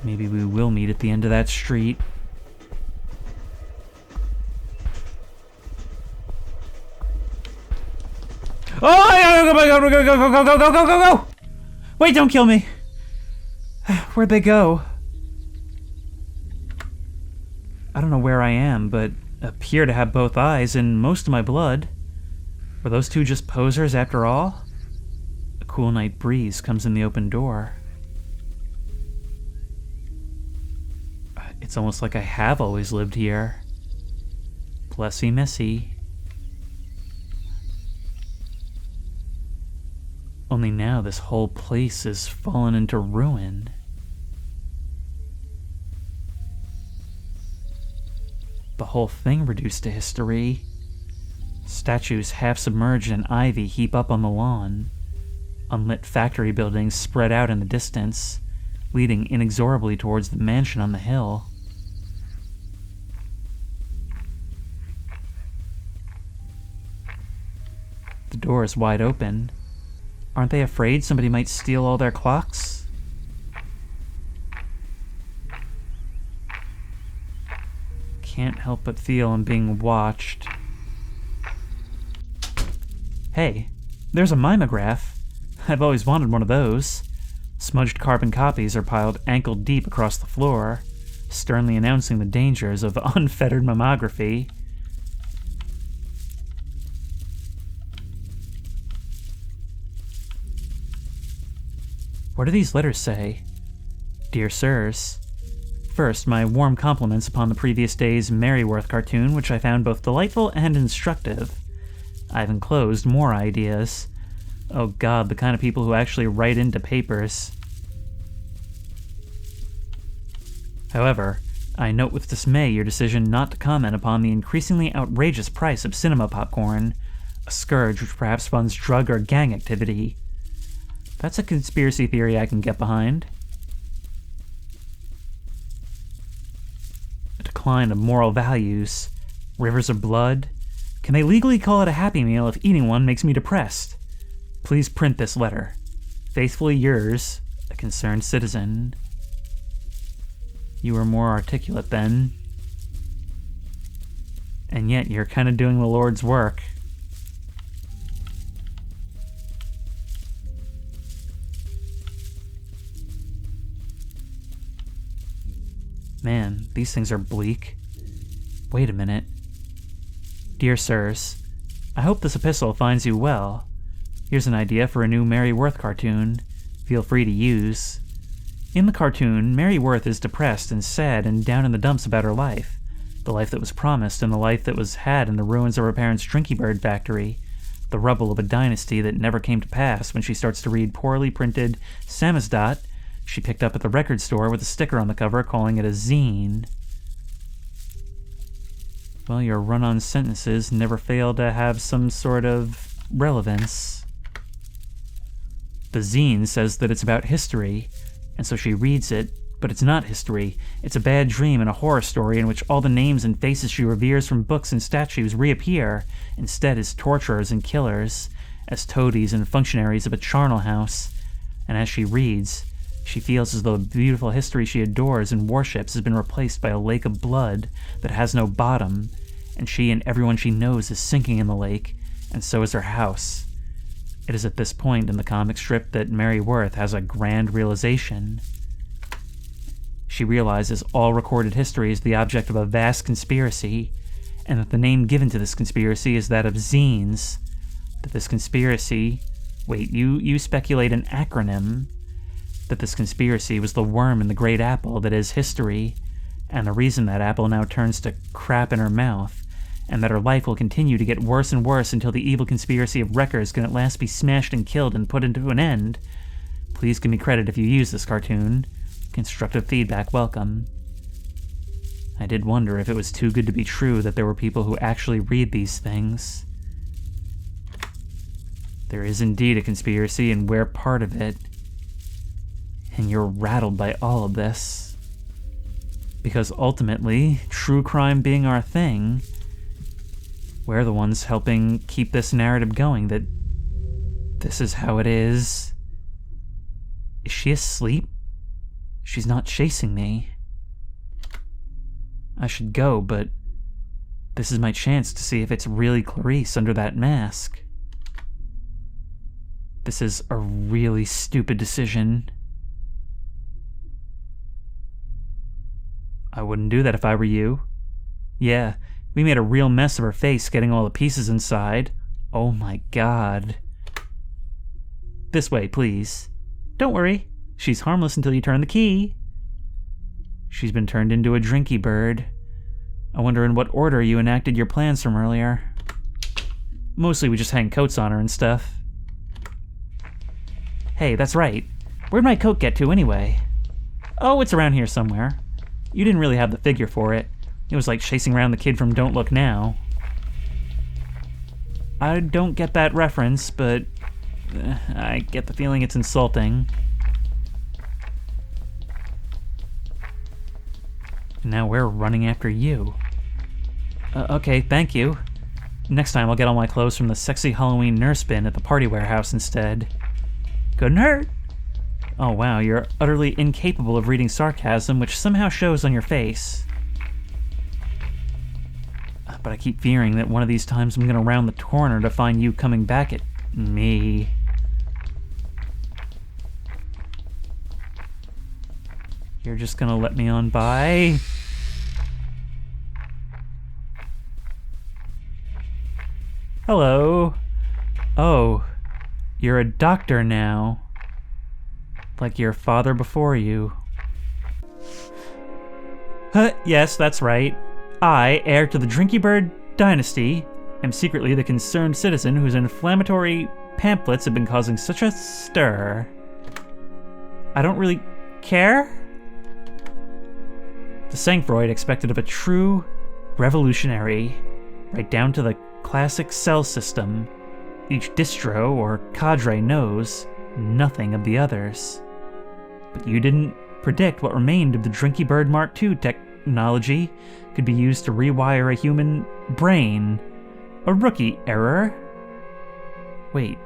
Maybe we will meet at the end of that street. Oh, go! Wait, don't kill me! Where'd they go? I don't know where I am, but appear to have both eyes and most of my blood. Were those two just posers after all? A cool night breeze comes in the open door. It's almost like I have always lived here. Blessy Missy. Only now this whole place is fallen into ruin. The whole thing reduced to history. Statues half submerged in ivy heap up on the lawn. Unlit factory buildings spread out in the distance, leading inexorably towards the mansion on the hill. The door is wide open. Aren't they afraid somebody might steal all their clocks? Can't help but feel I'm being watched. Hey, there's a mimeograph. I've always wanted one of those. Smudged carbon copies are piled ankle deep across the floor, sternly announcing the dangers of unfettered mammography. What do these letters say? Dear Sirs, first, my warm compliments upon the previous day's Merryworth cartoon, which I found both delightful and instructive. I've enclosed more ideas. Oh god, the kind of people who actually write into papers. However, I note with dismay your decision not to comment upon the increasingly outrageous price of cinema popcorn, a scourge which perhaps funds drug or gang activity. That's a conspiracy theory I can get behind. A decline of moral values, rivers of blood. Can they legally call it a Happy Meal if eating one makes me depressed? Please print this letter. Faithfully yours, a concerned citizen. You were more articulate then. And yet you're kind of doing the Lord's work. Man, these things are bleak. Wait a minute. Dear sirs, I hope this epistle finds you well. Here's an idea for a new Mary Worth cartoon. Feel free to use. In the cartoon, Mary Worth is depressed and sad and down in the dumps about her life. The life that was promised and the life that was had in the ruins of her parents' Drinky Bird factory. The rubble of a dynasty that never came to pass when she starts to read poorly printed samizdat she picked up at the record store with a sticker on the cover calling it a zine. Well, your run-on sentences never fail to have some sort of relevance. The zine says that it's about history, and so she reads it, but it's not history. It's a bad dream and a horror story in which all the names and faces she reveres from books and statues reappear, instead as torturers and killers, as toadies and functionaries of a charnel house. And as she reads, she feels as though the beautiful history she adores and worships has been replaced by a lake of blood that has no bottom, and she and everyone she knows is sinking in the lake, and so is her house. It is at this point in the comic strip that Mary Worth has a grand realization. She realizes all recorded history is the object of a vast conspiracy, and that the name given to this conspiracy is that of zines. That this conspiracy... Wait, you speculate an acronym. That this conspiracy was the worm in the great apple that is history, and the reason that apple now turns to crap in her mouth, and that her life will continue to get worse and worse until the evil conspiracy of wreckers can at last be smashed and killed and put into an end. Please give me credit if you use this cartoon. Constructive feedback welcome. I did wonder if it was too good to be true that there were people who actually read these things. There is indeed a conspiracy, and we're part of it. And you're rattled by all of this. Because ultimately, true crime being our thing, we're the ones helping keep this narrative going that this is how it is. Is she asleep? She's not chasing me. I should go, but this is my chance to see if it's really Clarice under that mask. This is a really stupid decision. I wouldn't do that if I were you. Yeah, we made a real mess of her face getting all the pieces inside. Oh my god. This way, please. Don't worry. She's harmless until you turn the key. She's been turned into a Drinky Bird. I wonder in what order you enacted your plans from earlier. Mostly we just hang coats on her and stuff. Hey, that's right. Where'd my coat get to anyway? Oh, it's around here somewhere. You didn't really have the figure for it. It was like chasing around the kid from Don't Look Now. I don't get that reference, but I get the feeling it's insulting. And now we're running after you. Okay, thank you. Next time I'll get all my clothes from the sexy Halloween nurse bin at the party warehouse instead. Couldn't hurt. Oh wow, you're utterly incapable of reading sarcasm, which somehow shows on your face. But I keep fearing that one of these times I'm gonna round the corner to find you coming back at me. You're just gonna let me on by? Hello. Oh, you're a doctor now. Like your father before you. Yes, that's right. I, heir to the Drinky Bird dynasty, am secretly the concerned citizen whose inflammatory pamphlets have been causing such a stir. I don't really care? The Sangfroid expected of a true revolutionary, right down to the classic cell system. Each distro or cadre knows nothing of the others. But you didn't predict what remained of the Drinky Bird Mark II technology could be used to rewire a human brain. A rookie error. Wait,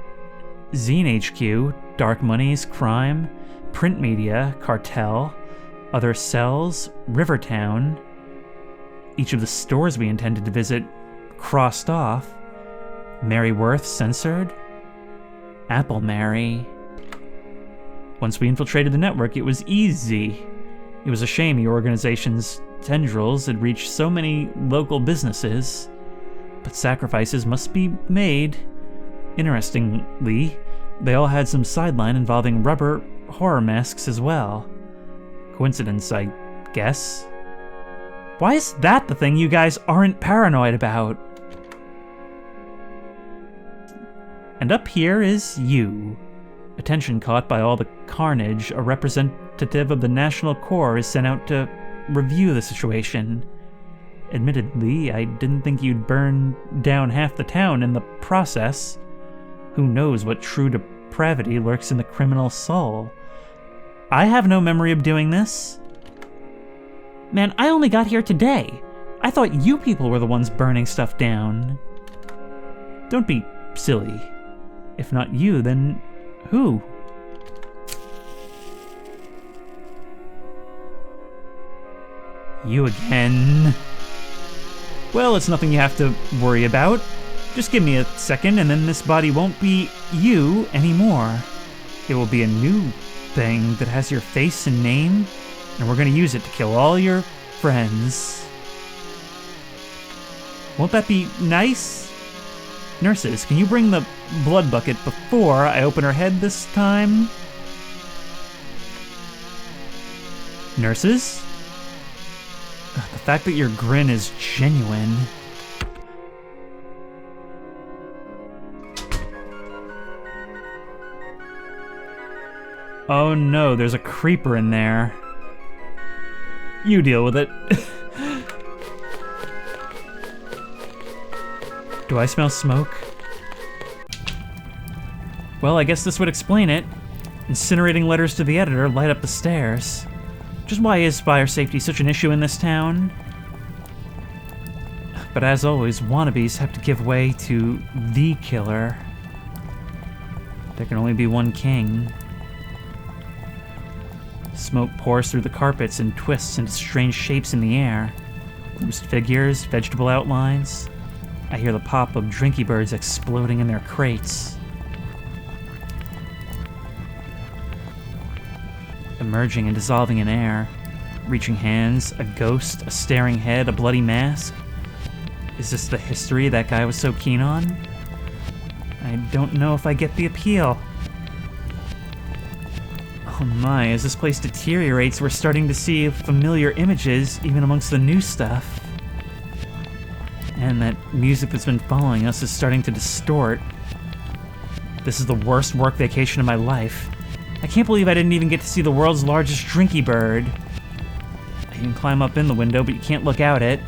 Zine HQ, dark monies, crime, print media, cartel, other cells, Rivertown. each of the stores we intended to visit crossed off. Mary Worth censored. Apple Mary. Once we infiltrated the network, it was easy. It was a shame the organization's tendrils had reached so many local businesses, but sacrifices must be made. Interestingly, they all had some sideline involving rubber horror masks as well. Coincidence, I guess. Why is that the thing you guys aren't paranoid about? And up here is you. Attention caught by all the carnage, a representative of the National Corps is sent out to review the situation. Admittedly, I didn't think you'd burn down half the town in the process. Who knows what true depravity lurks in the criminal soul? I have no memory of doing this. Man, I only got here today. I thought you people were the ones burning stuff down. Don't be silly. If not you, then who? You again. Well, it's nothing you have to worry about. Just give me a second and then this body won't be you anymore. It will be a new thing that has your face and name, and we're gonna use it to kill all your friends. Won't that be nice? Nurses, can you bring the blood bucket before I open her head this time? Nurses? The fact that your grin is genuine. Oh no, there's a creeper in there. You deal with it. Do I smell smoke? Well, I guess this would explain it. Incinerating letters to the editor light up the stairs. Just why is fire safety such an issue in this town? But as always, wannabes have to give way to the killer. There can only be one king. Smoke pours through the carpets and twists into strange shapes in the air. Glimpsed figures, vegetable outlines. I hear the pop of drinky birds exploding in their crates. Emerging and dissolving in air. Reaching hands, a ghost, a staring head, a bloody mask. Is this the history that guy was so keen on? I don't know if I get the appeal. Oh my, as this place deteriorates, we're starting to see familiar images even amongst the new stuff. And that music that's been following us is starting to distort. This is the worst work vacation of my life. I can't believe I didn't even get to see the world's largest drinky bird. You can climb up in the window, but you can't look out it.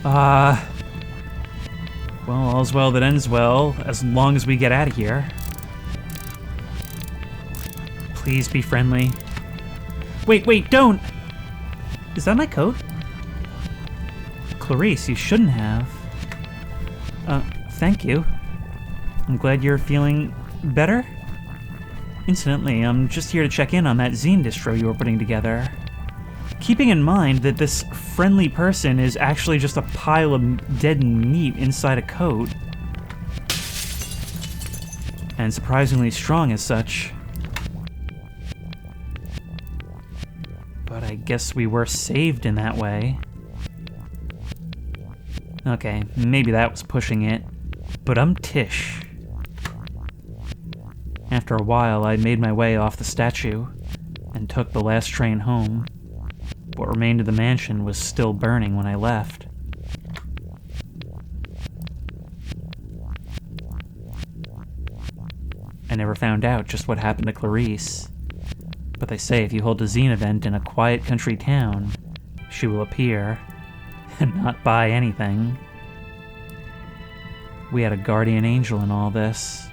Well, all's well that ends well, as long as we get out of here. Please be friendly. Wait, don't! Is that my coat? Clarice, you shouldn't have. Thank you. I'm glad you're feeling better? Incidentally, I'm just here to check in on that zine distro you were putting together. Keeping in mind that this friendly person is actually just a pile of dead meat inside a coat. And surprisingly strong as such. But I guess we were saved in that way. Okay, maybe that was pushing it. But I'm Tish. After a while, I made my way off the statue and took the last train home. What remained of the mansion was still burning when I left. I never found out just what happened to Clarice. But they say if you hold a zine event in a quiet country town, she will appear and not buy anything. We had a guardian angel in all this.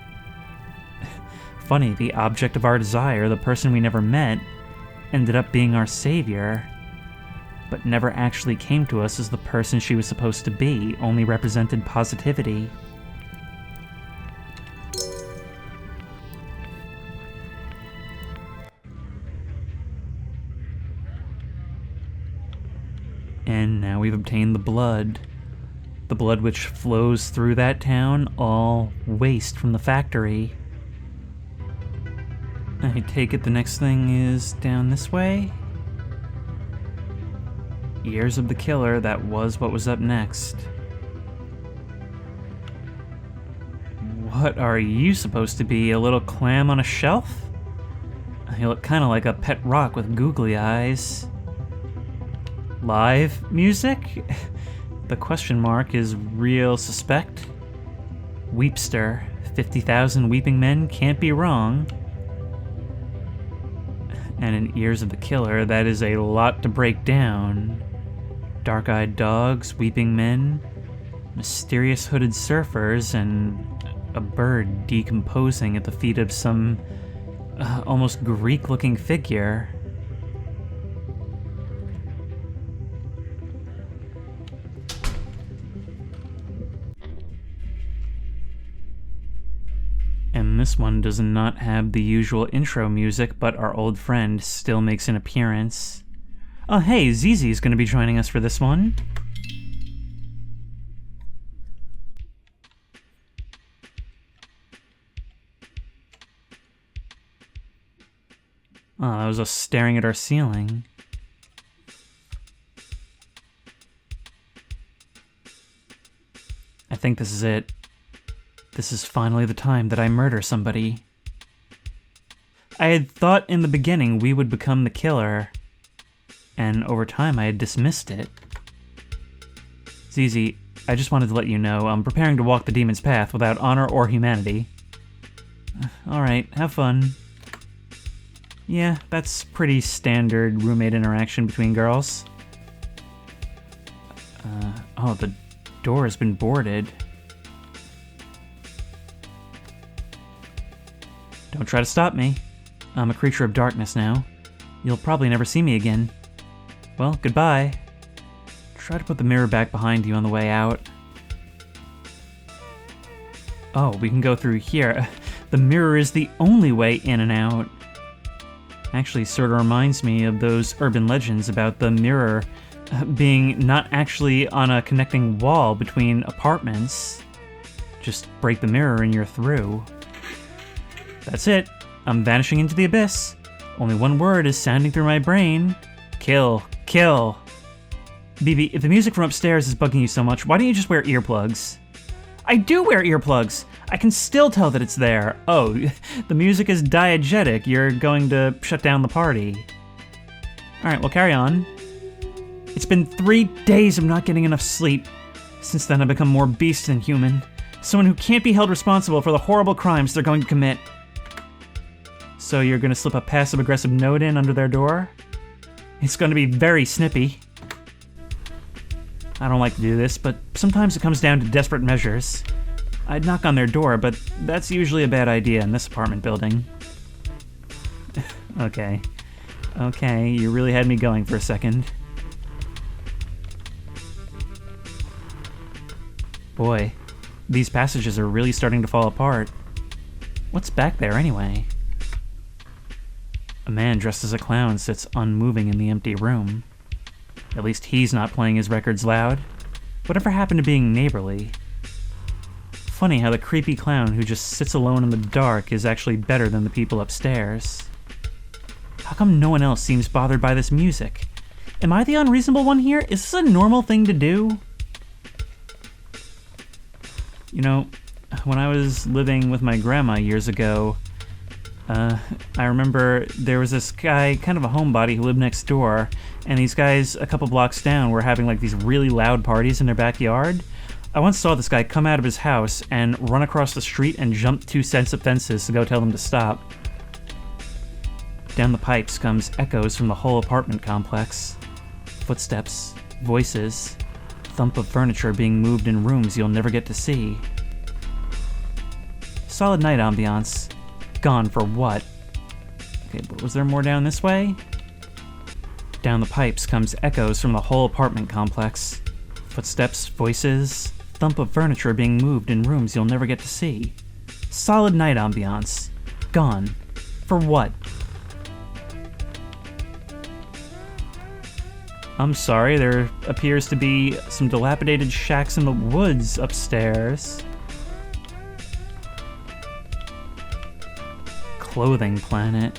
Funny, the object of our desire, the person we never met, ended up being our savior, but never actually came to us as the person she was supposed to be, only represented positivity. obtain the blood. The blood which flows through that town, all waste from the factory. I take it the next thing is down this way? Ears of the killer, that was what was up next. What are you supposed to be, a little clam on a shelf? You look kind of like a pet rock with googly eyes. Live music? The question mark is real suspect. Weepster, 50,000 weeping men can't be wrong. And in Ears of the Killer, that is a lot to break down. Dark-eyed dogs, weeping men, mysterious hooded surfers, and a bird decomposing at the feet of some almost Greek-looking figure. And this one does not have the usual intro music, but our old friend still makes an appearance. Oh hey, Zizi's gonna be joining us for this one. Oh, that was us staring at our ceiling. I think this is it. This is finally the time that I murder somebody. I had thought in the beginning we would become the killer, and over time I had dismissed it. Zizi, I just wanted to let you know I'm preparing to walk the demon's path without honor or humanity. Alright, have fun. Yeah, that's pretty standard roommate interaction between girls. Oh, the door has been boarded. Don't try to stop me. I'm a creature of darkness now. You'll probably never see me again. Well, goodbye. Try to put the mirror back behind you on the way out. Oh, we can go through here. The mirror is the only way in and out. Actually, sort of reminds me of those urban legends about the mirror being not actually on a connecting wall between apartments. Just break the mirror and you're through. That's it. I'm vanishing into the abyss. Only one word is sounding through my brain. Kill. Kill. BB, if the music from upstairs is bugging you so much, why don't you just wear earplugs? I do wear earplugs! I can still tell that it's there. Oh, the music is diegetic. You're going to shut down the party. Alright, well, carry on. It's been 3 days of not getting enough sleep. Since then, I've become more beast than human. Someone who can't be held responsible for the horrible crimes they're going to commit. So you're going to slip a passive-aggressive note in under their door? It's going to be very snippy. I don't like to do this, but sometimes it comes down to desperate measures. I'd knock on their door, but that's usually a bad idea in this apartment building. Okay. Okay, you really had me going for a second. Boy, these passages are really starting to fall apart. What's back there anyway? A man dressed as a clown sits unmoving in the empty room. At least he's not playing his records loud. Whatever happened to being neighborly? Funny how the creepy clown who just sits alone in the dark is actually better than the people upstairs. How come no one else seems bothered by this music? Am I the unreasonable one here? Is this a normal thing to do? You know, when I was living with my grandma years ago, I remember there was this guy, kind of a homebody, who lived next door, and these guys a couple blocks down were having like these really loud parties in their backyard. I once saw this guy come out of his house and run across the street and jump 2 sets of fences to go tell them to stop. Down the pipes comes echoes from the whole apartment complex. Footsteps, voices, thump of furniture being moved in rooms you'll never get to see. Solid night ambiance. Gone for what? Okay, but was there more down this way? Down the pipes comes echoes from the whole apartment complex. Footsteps, voices, thump of furniture being moved in rooms you'll never get to see. Solid night ambiance. Gone. For what? I'm sorry, there appears to be some dilapidated shacks in the woods upstairs. Clothing planet.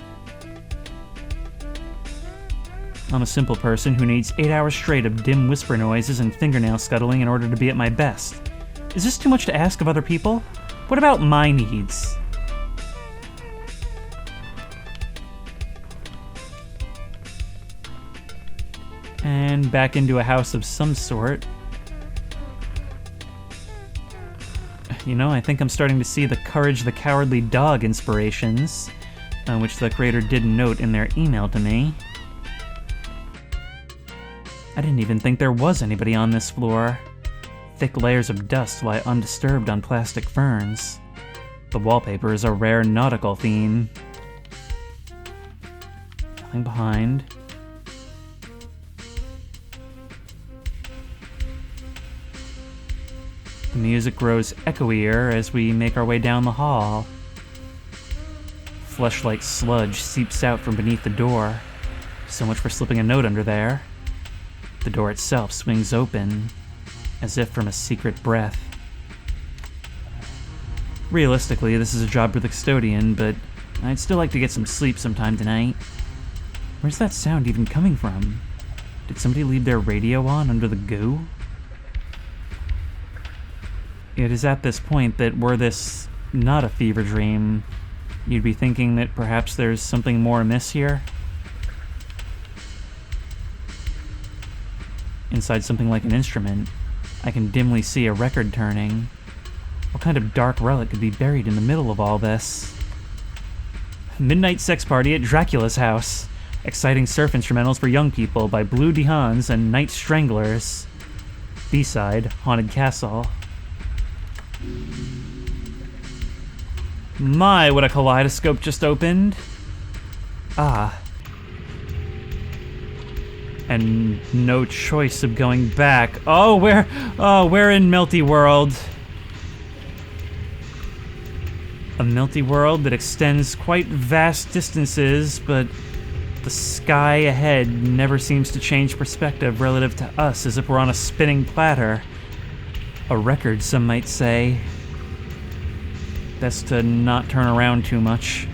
I'm a simple person who needs 8 hours straight of dim whisper noises and fingernail scuttling in order to be at my best. Is this too much to ask of other people? What about my needs? And back into a house of some sort. You know, I think I'm starting to see the Courage the Cowardly Dog inspirations, which the creator did note in their email to me. I didn't even think there was anybody on this floor. Thick layers of dust lie undisturbed on plastic ferns. The wallpaper is a rare nautical theme. Nothing behind. The music grows echoier as we make our way down the hall. Flesh-like sludge seeps out from beneath the door. So much for slipping a note under there. The door itself swings open, as if from a secret breath. Realistically, this is a job for the custodian, but I'd still like to get some sleep sometime tonight. Where's that sound even coming from? Did somebody leave their radio on under the goo? It is at this point that were this not a fever dream, you'd be thinking that perhaps there's something more amiss here? Inside something like an instrument, I can dimly see a record turning. What kind of dark relic could be buried in the middle of all this? Midnight sex party at Dracula's house. Exciting surf instrumentals for young people by Blue Dehans and Night Stranglers. B-side, Haunted Castle. My, what a kaleidoscope just opened. Ah. And no choice of going back. Oh, we're in Melty World. A Melty World that extends quite vast distances, but the sky ahead never seems to change perspective relative to us, as if we're on a spinning platter. A record, some might say. Best to not turn around too much.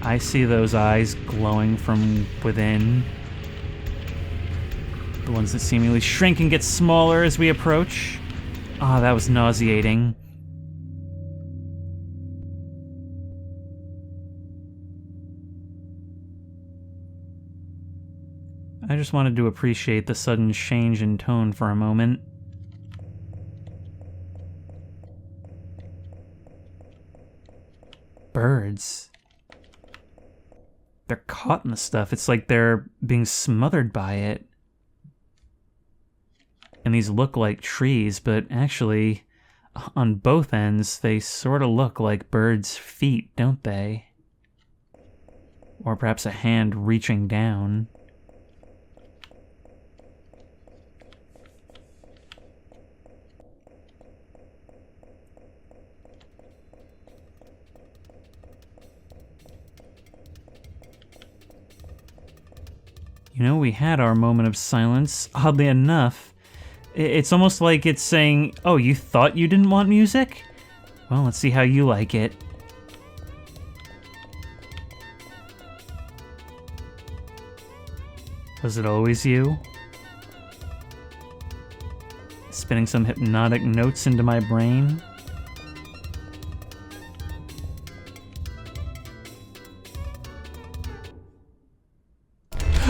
I see those eyes glowing from within. The ones that seemingly shrink and get smaller as we approach. Ah, that was nauseating. I just wanted to appreciate the sudden change in tone for a moment. Birds. They're caught in the stuff. It's like they're being smothered by it. And these look like trees, but actually, on both ends, they sort of look like birds' feet, don't they? Or perhaps a hand reaching down. You know, we had our moment of silence, oddly enough. It's almost like it's saying, oh, you thought you didn't want music? Well, let's see how you like it. Was it always you? Spinning some hypnotic notes into my brain?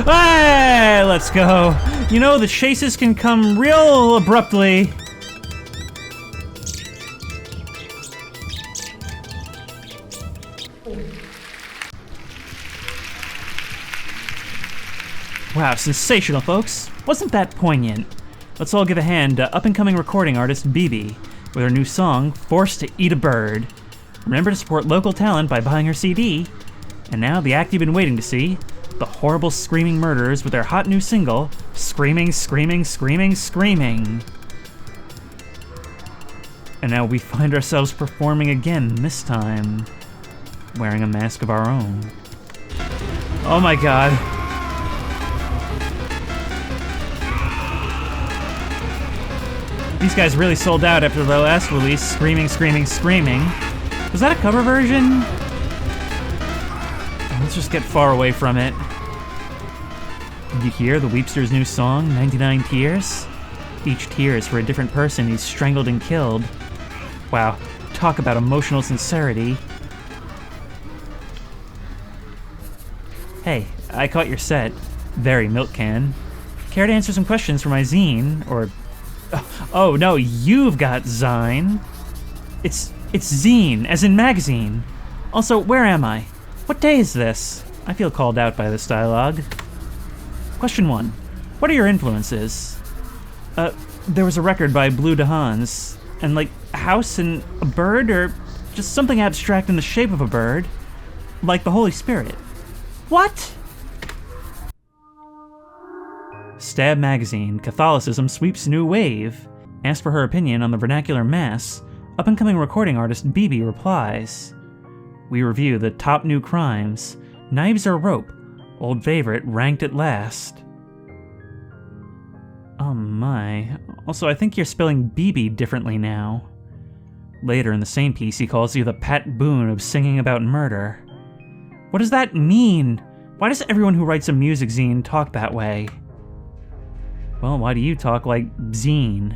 Hey, let's go. You know, the chases can come real abruptly. Wow, sensational, folks. Wasn't that poignant? Let's all give a hand to up-and-coming recording artist BB with her new song, Forced to Eat a Bird. Remember to support local talent by buying her CD. And now, the act you've been waiting to see, the horrible Screaming Murderers with their hot new single, Screaming, Screaming, Screaming, Screaming. And now we find ourselves performing again, this time wearing a mask of our own. Oh my god. These guys really sold out after their last release, Screaming, Screaming, Screaming. Was that a cover version? Let's just get far away from it. Did you hear the Weepster's new song, 99 Tears? Each tear is for a different person he's strangled and killed. Wow, talk about emotional sincerity. Hey, I caught your set. Very milk can. Care to answer some questions for my zine? Or... Oh, no, you've got Zine. It's zine, as in magazine. Also, where am I? What day is this? I feel called out by this dialogue. Question 1. What are your influences? There was a record by Blue DeHaans, and like a house and a bird, or just something abstract in the shape of a bird, like the Holy Spirit. What? Stab Magazine, Catholicism Sweeps New Wave. Asked for her opinion on the vernacular Mass, up-and-coming recording artist BB replies. We review the top new crimes, Knives or Rope, old favorite ranked at last. Oh my. Also, I think you're spelling BB differently now. Later in the same piece, he calls you the Pat Boone of singing about murder. What does that mean? Why does everyone who writes a music zine talk that way? Well, why do you talk like zine?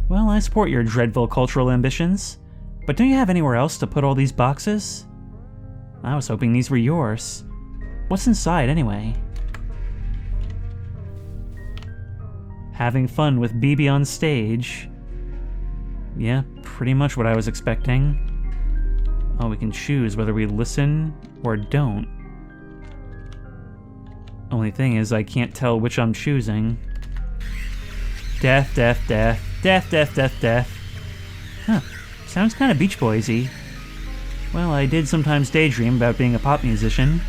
Well, I support your dreadful cultural ambitions, but don't you have anywhere else to put all these boxes? I was hoping these were yours. What's inside, anyway? Having fun with BB on stage. Yeah, pretty much what I was expecting. Oh, we can choose whether we listen or don't. Only thing is, I can't tell which I'm choosing. Death, death, death. Death, death, death, death. Huh. Sounds kind of Beach Boys-y. Well, I did sometimes daydream about being a pop musician.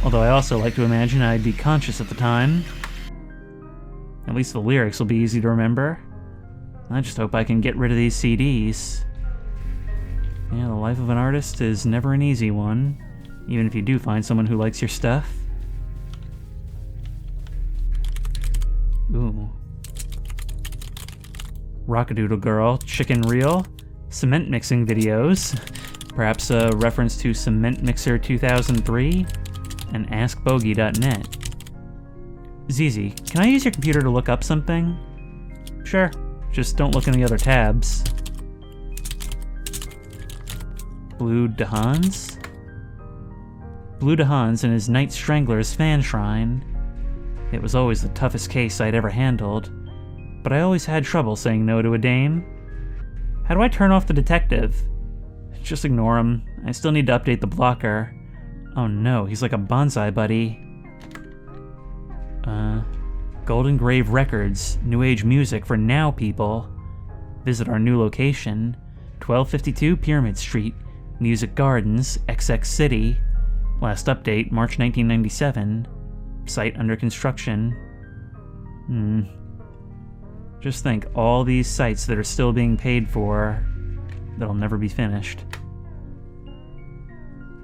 Although I also like to imagine I'd be conscious at the time. At least the lyrics will be easy to remember. I just hope I can get rid of these CDs. Yeah, the life of an artist is never an easy one, even if you do find someone who likes your stuff. Ooh. Rockadoodle Girl, Chicken Reel, cement mixing videos, perhaps a reference to Cement Mixer 2003, and AskBogey.net. ZZ, can I use your computer to look up something? Sure, just don't look in the other tabs. Blue DeHaans? Blue DeHaans and his Night Stranglers fan shrine. It was always the toughest case I'd ever handled, but I always had trouble saying no to a dame. How do I turn off the detective? Just ignore him. I still need to update the blocker. Oh no, he's like a bonsai buddy. Golden Grave Records, New Age music for now people. Visit our new location, 1252 Pyramid Street, Music Gardens, XX City. Last update, March 1997. Site under construction. Just think, all these sites that are still being paid for, that'll never be finished.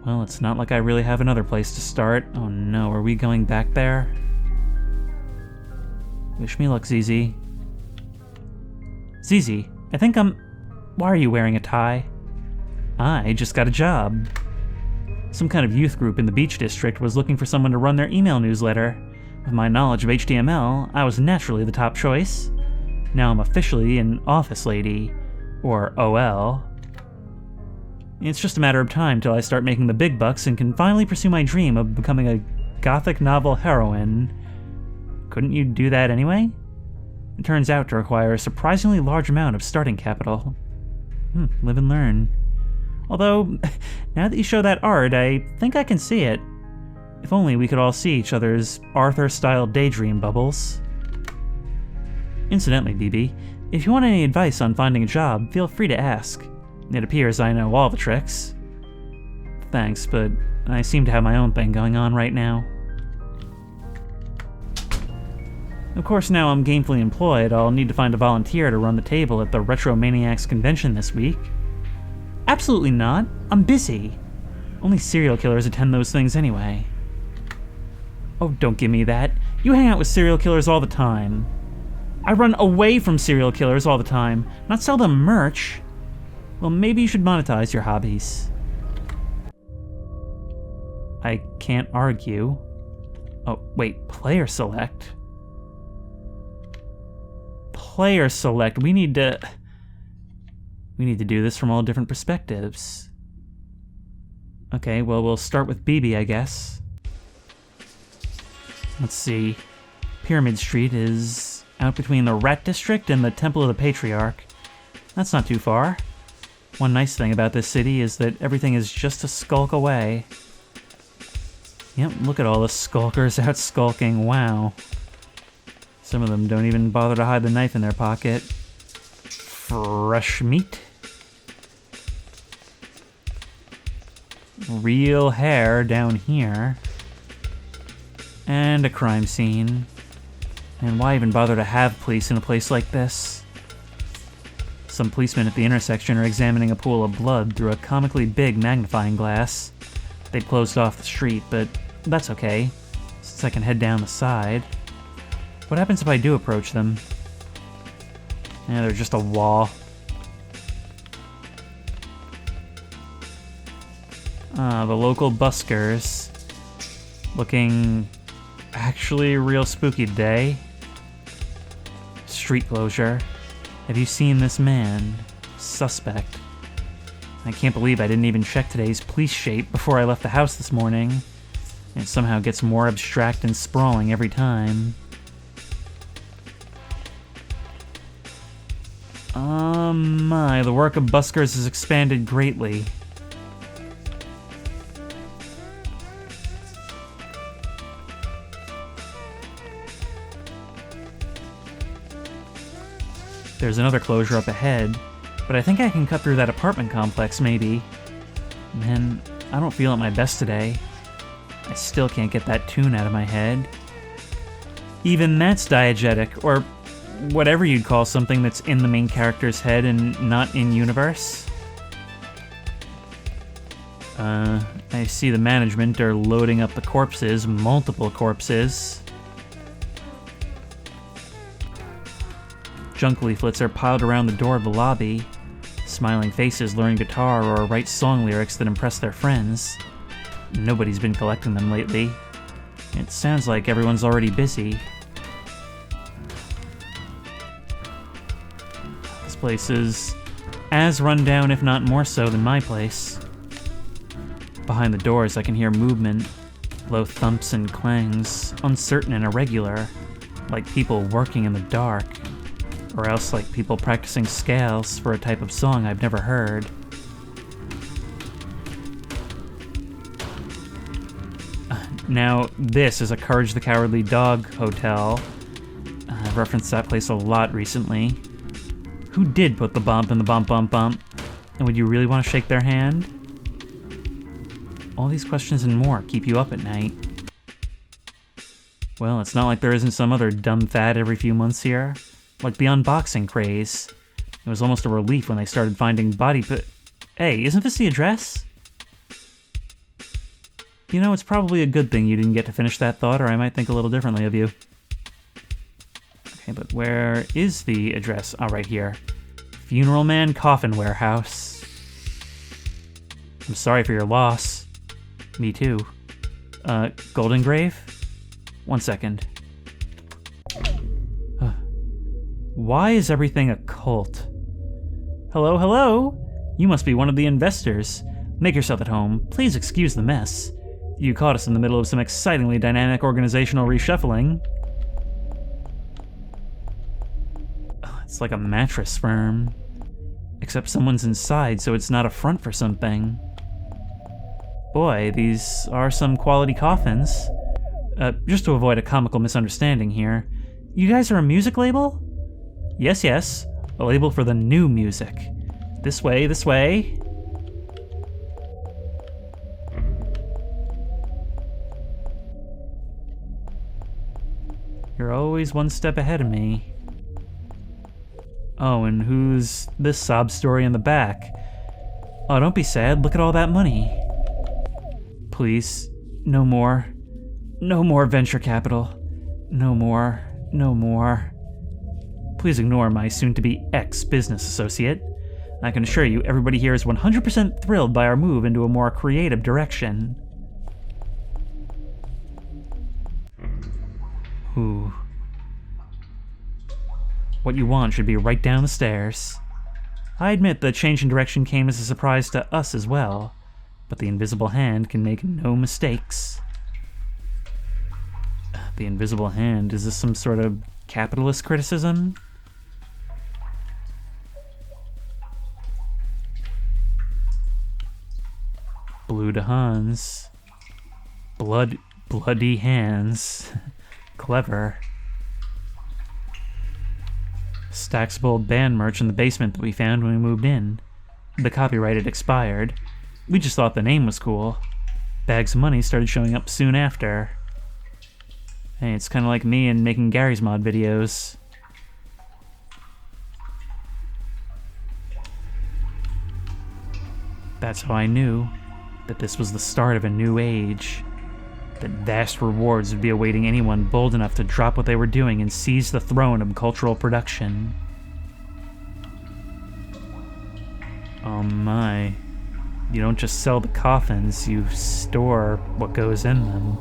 Well, it's not like I really have another place to start. Oh no, are we going back there? Wish me luck, ZZ. ZZ, I think why are you wearing a tie? I just got a job. Some kind of youth group in the Beach District was looking for someone to run their email newsletter. With my knowledge of HTML, I was naturally the top choice. Now I'm officially an office lady, or OL. It's just a matter of time till I start making the big bucks and can finally pursue my dream of becoming a gothic novel heroine. Couldn't you do that anyway? It turns out to require a surprisingly large amount of starting capital. Live and learn. Although, now that you show that art, I think I can see it. If only we could all see each other's Arthur-style daydream bubbles. Incidentally, BB, if you want any advice on finding a job, feel free to ask. It appears I know all the tricks. Thanks, but I seem to have my own thing going on right now. Of course, now I'm gainfully employed, I'll need to find a volunteer to run the table at the Retro Maniacs convention this week. Absolutely not. I'm busy. Only serial killers attend those things anyway. Oh, don't give me that. You hang out with serial killers all the time. I run away from serial killers all the time, not sell them merch. Well, maybe you should monetize your hobbies. I can't argue. Oh, wait, player select? Player select, we need to do this from all different perspectives. Okay, well, we'll start with BB, I guess. Let's see. Pyramid Street is out between the Rat District and the Temple of the Patriarch. That's not too far. One nice thing about this city is that everything is just a skulk away. Yep, look at all the skulkers out skulking, wow. Some of them don't even bother to hide the knife in their pocket. Fresh meat. Real hair down here. And a crime scene. And why even bother to have police in a place like this? Some policemen at the intersection are examining a pool of blood through a comically big magnifying glass. They'd closed off the street, but that's okay, since I can head down the side. What happens if I do approach them? Yeah, they're just a wall. The local buskers. Looking actually real spooky today. Street closure. Have you seen this man? Suspect. I can't believe I didn't even check today's police shape before I left the house this morning. It somehow gets more abstract and sprawling every time. My, the work of buskers has expanded greatly. There's another closure up ahead, but I think I can cut through that apartment complex, maybe. Man, I don't feel at my best today. I still can't get that tune out of my head. Even that's diegetic, or whatever you'd call something that's in the main character's head and not in universe. I see the management are loading up the corpses, multiple corpses. Junk leaflets are piled around the door of the lobby. Smiling faces learn guitar or write song lyrics that impress their friends. Nobody's been collecting them lately. It sounds like everyone's already busy. This place is as run down, if not more so, than my place. Behind the doors, I can hear movement, low thumps and clangs, uncertain and irregular, like people working in the dark, or else like people practicing scales for a type of song I've never heard. Now, this is a Courage the Cowardly Dog hotel. I've referenced that place a lot recently. Who did put the bump in the bump bump bump? And would you really want to shake their hand? All these questions and more keep you up at night. Well, it's not like there isn't some other dumb fad every few months here. Like the unboxing craze. It was almost a relief when they started finding Hey, isn't this the address? You know, it's probably a good thing you didn't get to finish that thought, or I might think a little differently of you. Okay, but where is the address? Oh, right here. Funeral Man Coffin Warehouse. I'm sorry for your loss. Me too. Golden Grave? 1 second. Why is everything a cult? Hello, hello? You must be one of the investors. Make yourself at home. Please excuse the mess. You caught us in the middle of some excitingly dynamic organizational reshuffling. It's like a mattress firm. Except someone's inside, so it's not a front for something. Boy, these are some quality coffins. Just to avoid a comical misunderstanding here, you guys are a music label? Yes, yes, a label for the new music. This way, this way. You're always one step ahead of me. Oh, and who's this sob story in the back? Oh, don't be sad, look at all that money. Please, no more. No more venture capital. No more. No more. Please ignore my soon-to-be ex-business associate. I can assure you everybody here is 100% thrilled by our move into a more creative direction. Ooh. What you want should be right down the stairs. I admit the change in direction came as a surprise to us as well, but the invisible hand can make no mistakes. The invisible hand, is this some sort of capitalist criticism? Blue to Hans. Bloody hands. Clever. Stacks of old band merch in the basement that we found when we moved in. The copyright had expired. We just thought the name was cool. Bags of money started showing up soon after. Hey, it's kind of like me and making Gary's Mod videos. That's how I knew that this was the start of a new age. That vast rewards would be awaiting anyone bold enough to drop what they were doing and seize the throne of cultural production. Oh my. You don't just sell the coffins, you store what goes in them.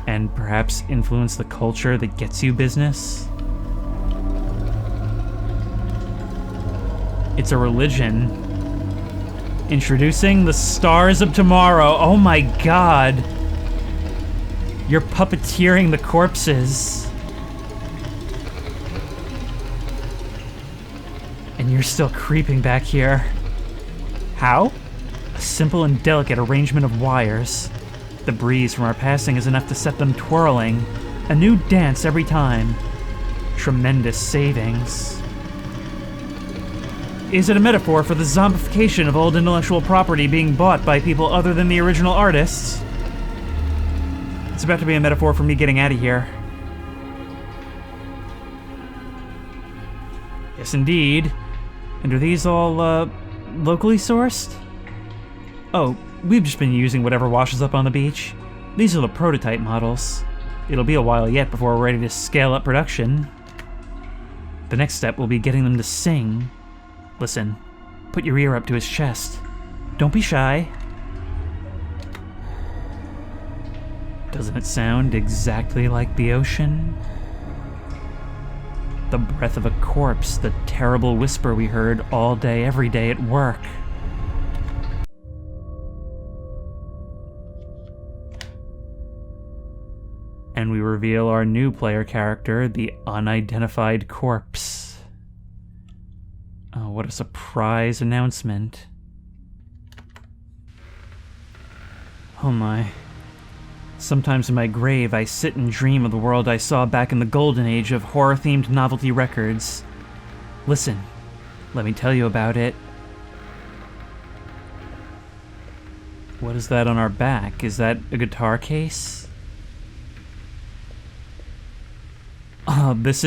And perhaps influence the culture that gets you business? It's a religion. Introducing the Stars of Tomorrow. Oh my god. You're puppeteering the corpses. And you're still creeping back here. How? A simple and delicate arrangement of wires. The breeze from our passing is enough to set them twirling. A new dance every time. Tremendous savings. Is it a metaphor for the zombification of old intellectual property being bought by people other than the original artists? It's about to be a metaphor for me getting out of here. Yes, indeed. And are these all, locally sourced? Oh, we've just been using whatever washes up on the beach. These are the prototype models. It'll be a while yet before we're ready to scale up production. The next step will be getting them to sing. Listen, put your ear up to his chest. Don't be shy. Doesn't it sound exactly like the ocean? The breath of a corpse, the terrible whisper we heard all day, every day at work. And we reveal our new player character, the unidentified corpse. Oh, what a surprise announcement. Oh my. Sometimes in my grave, I sit and dream of the world I saw back in the golden age of horror-themed novelty records. Listen, let me tell you about it. What is that on our back? Is that a guitar case? This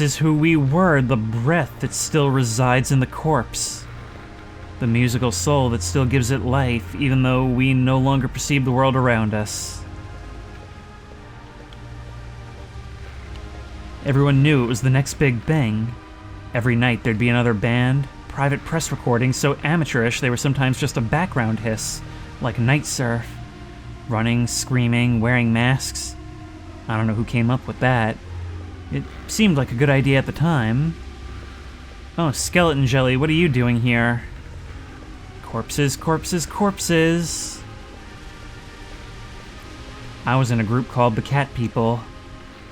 is who we were, the breath that still resides in the corpse. The musical soul that still gives it life, even though we no longer perceive the world around us. Everyone knew it was the next big thing. Every night there'd be another band, private press recordings so amateurish they were sometimes just a background hiss, like Night Surf. Running, screaming, wearing masks. I don't know who came up with that. It seemed like a good idea at the time. Oh, Skeleton Jelly, what are you doing here? Corpses, corpses, corpses. I was in a group called the Cat People.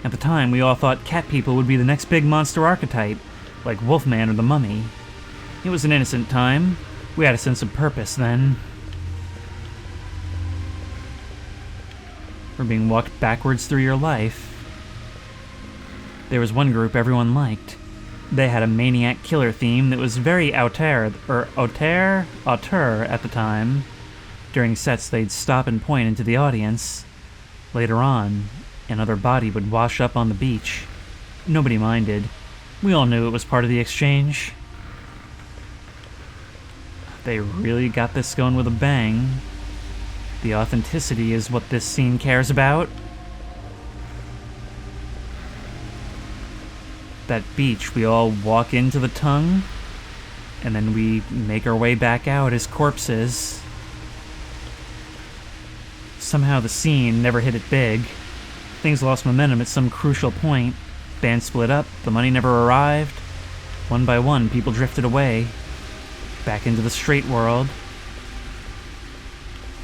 At the time, we all thought cat people would be the next big monster archetype, like Wolfman or the Mummy. It was an innocent time. We had a sense of purpose then. We're being walked backwards through your life. There was one group everyone liked. They had a maniac killer theme that was very auteur at the time. During sets, they'd stop and point into the audience. Later on, another body would wash up on the beach. Nobody minded. We all knew it was part of the exchange. They really got this going with a bang. The authenticity is what this scene cares about. That beach, we all walk into the tongue, and then we make our way back out as corpses. Somehow the scene never hit it big. Things lost momentum at some crucial point. Band split up, the money never arrived. One by one, people drifted away, back into the straight world.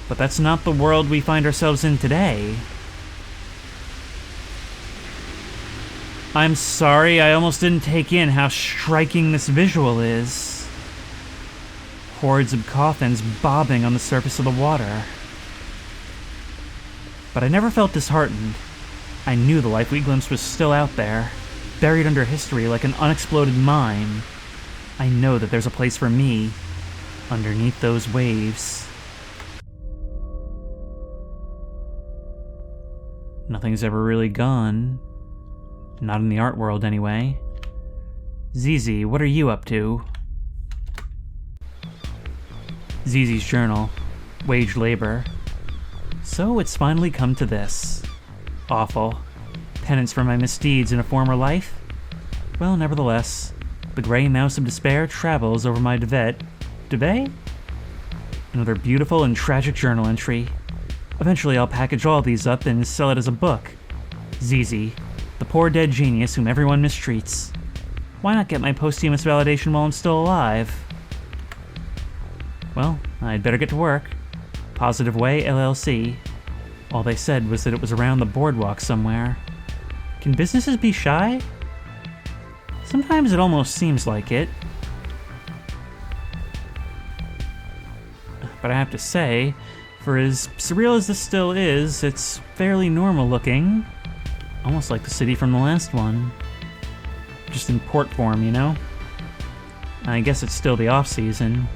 But that's not the world we find ourselves in today. I'm sorry, I almost didn't take in how striking this visual is. Hordes of coffins bobbing on the surface of the water. But I never felt disheartened. I knew the life we glimpsed was still out there, buried under history like an unexploded mine. I know that there's a place for me underneath those waves. Nothing's ever really gone. Not in the art world, anyway. ZZ, what are you up to? ZZ's journal. Wage labor. So it's finally come to this. Awful. Penance for my misdeeds in a former life? Well, nevertheless, the gray mouse of despair travels over my duvet. Duvet? Another beautiful and tragic journal entry. Eventually I'll package all these up and sell it as a book. ZZ, the poor dead genius whom everyone mistreats. Why not get my posthumous validation while I'm still alive? Well, I'd better get to work. Positive Way, LLC. All they said was that it was around the boardwalk somewhere. Can businesses be shy? Sometimes it almost seems like it. But I have to say, for as surreal as this still is, it's fairly normal looking. Almost like the city from the last one. Just in port form, you know? I guess it's still the off-season.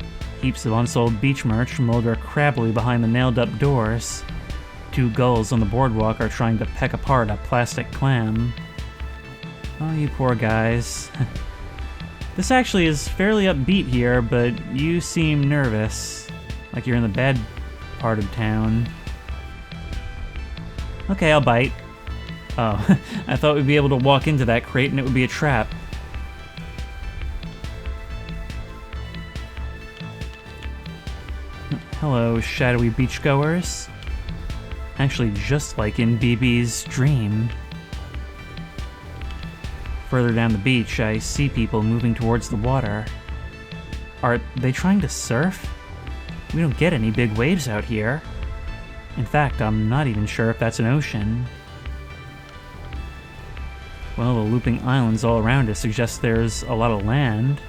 Heaps of unsold beach merch molder crabbily behind the nailed-up doors. Two gulls on the boardwalk are trying to peck apart a plastic clam. Oh, you poor guys. This actually is fairly upbeat here, but you seem nervous. Like you're in the bad part of town. Okay, I'll bite. Oh, I thought we'd be able to walk into that crate and it would be a trap. Hello, shadowy beachgoers. Actually, just like in BB's dream. Further down the beach, I see people moving towards the water. Are they trying to surf? We don't get any big waves out here. In fact, I'm not even sure if that's an ocean. Well, the looping islands all around us suggest there's a lot of land.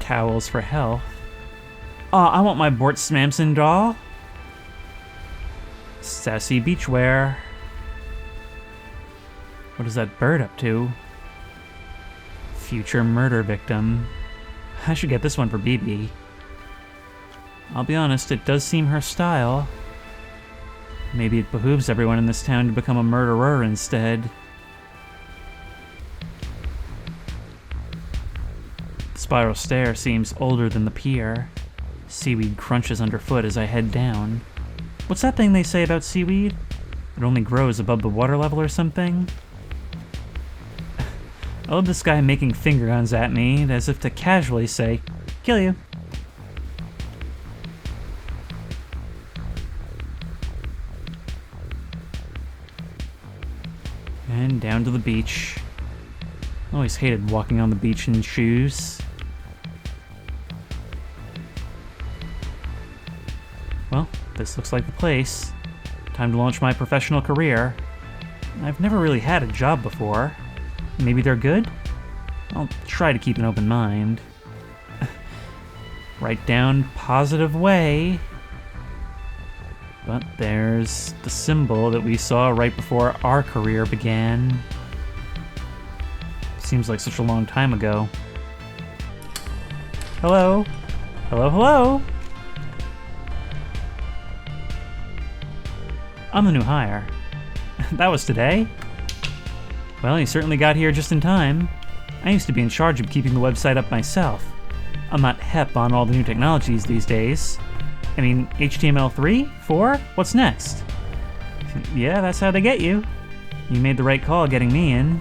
Towels for health. Aw, I want my Bort Smamson doll. Sassy beachwear. What is that bird up to? Future murder victim. I should get this one for BB. I'll be honest, it does seem her style. Maybe it behooves everyone in this town to become a murderer instead. The spiral stair seems older than the pier. Seaweed crunches underfoot as I head down. What's that thing they say about seaweed? It only grows above the water level or something? I love this guy making finger guns at me, as if to casually say, "Kill you." And down to the beach. Always hated walking on the beach in shoes. Well, this looks like the place. Time to launch my professional career. I've never really had a job before. Maybe they're good? I'll try to keep an open mind. Write down Positive Way. But there's the symbol that we saw right before our career began. Seems like such a long time ago. Hello? Hello, hello? I'm the new hire. That was today? Well, you certainly got here just in time. I used to be in charge of keeping the website up myself. I'm not hep on all the new technologies these days. I mean, HTML3? 4? What's next? Yeah, that's how they get you. You made the right call getting me in.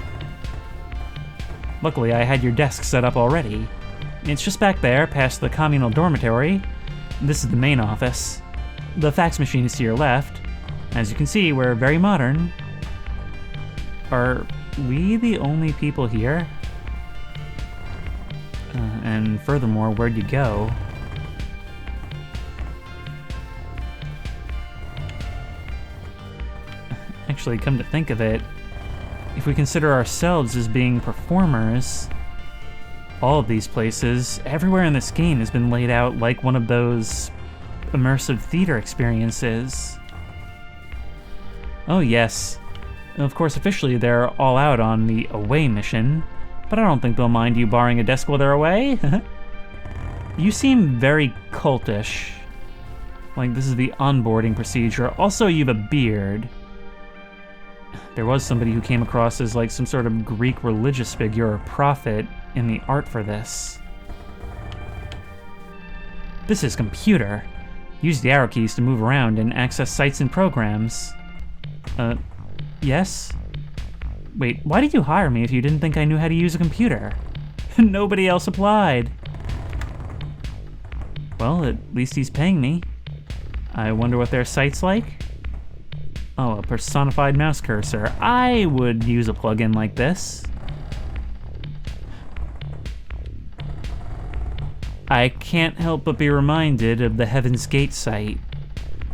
Luckily, I had your desk set up already. It's just back there, past the communal dormitory. This is the main office. The fax machine is to your left. As you can see, we're very modern. Are we the only people here? And furthermore, where'd you go? Actually, come to think of it, if we consider ourselves as being performers, all of these places, everywhere in this game has been laid out like one of those immersive theater experiences. Oh yes, of course officially they're all out on the away mission, but I don't think they'll mind you borrowing a desk while they're away. You seem very cultish. Like this is the onboarding procedure. Also, you have a beard. There was somebody who came across as like some sort of Greek religious figure or prophet in the art for this. This is computer. Use the arrow keys to move around and access sites and programs. Yes? Wait, why did you hire me if you didn't think I knew how to use a computer? Nobody else applied. Well, at least he's paying me. I wonder what their site's like? Oh, a personified mouse cursor. I would use a plugin like this. I can't help but be reminded of the Heaven's Gate site.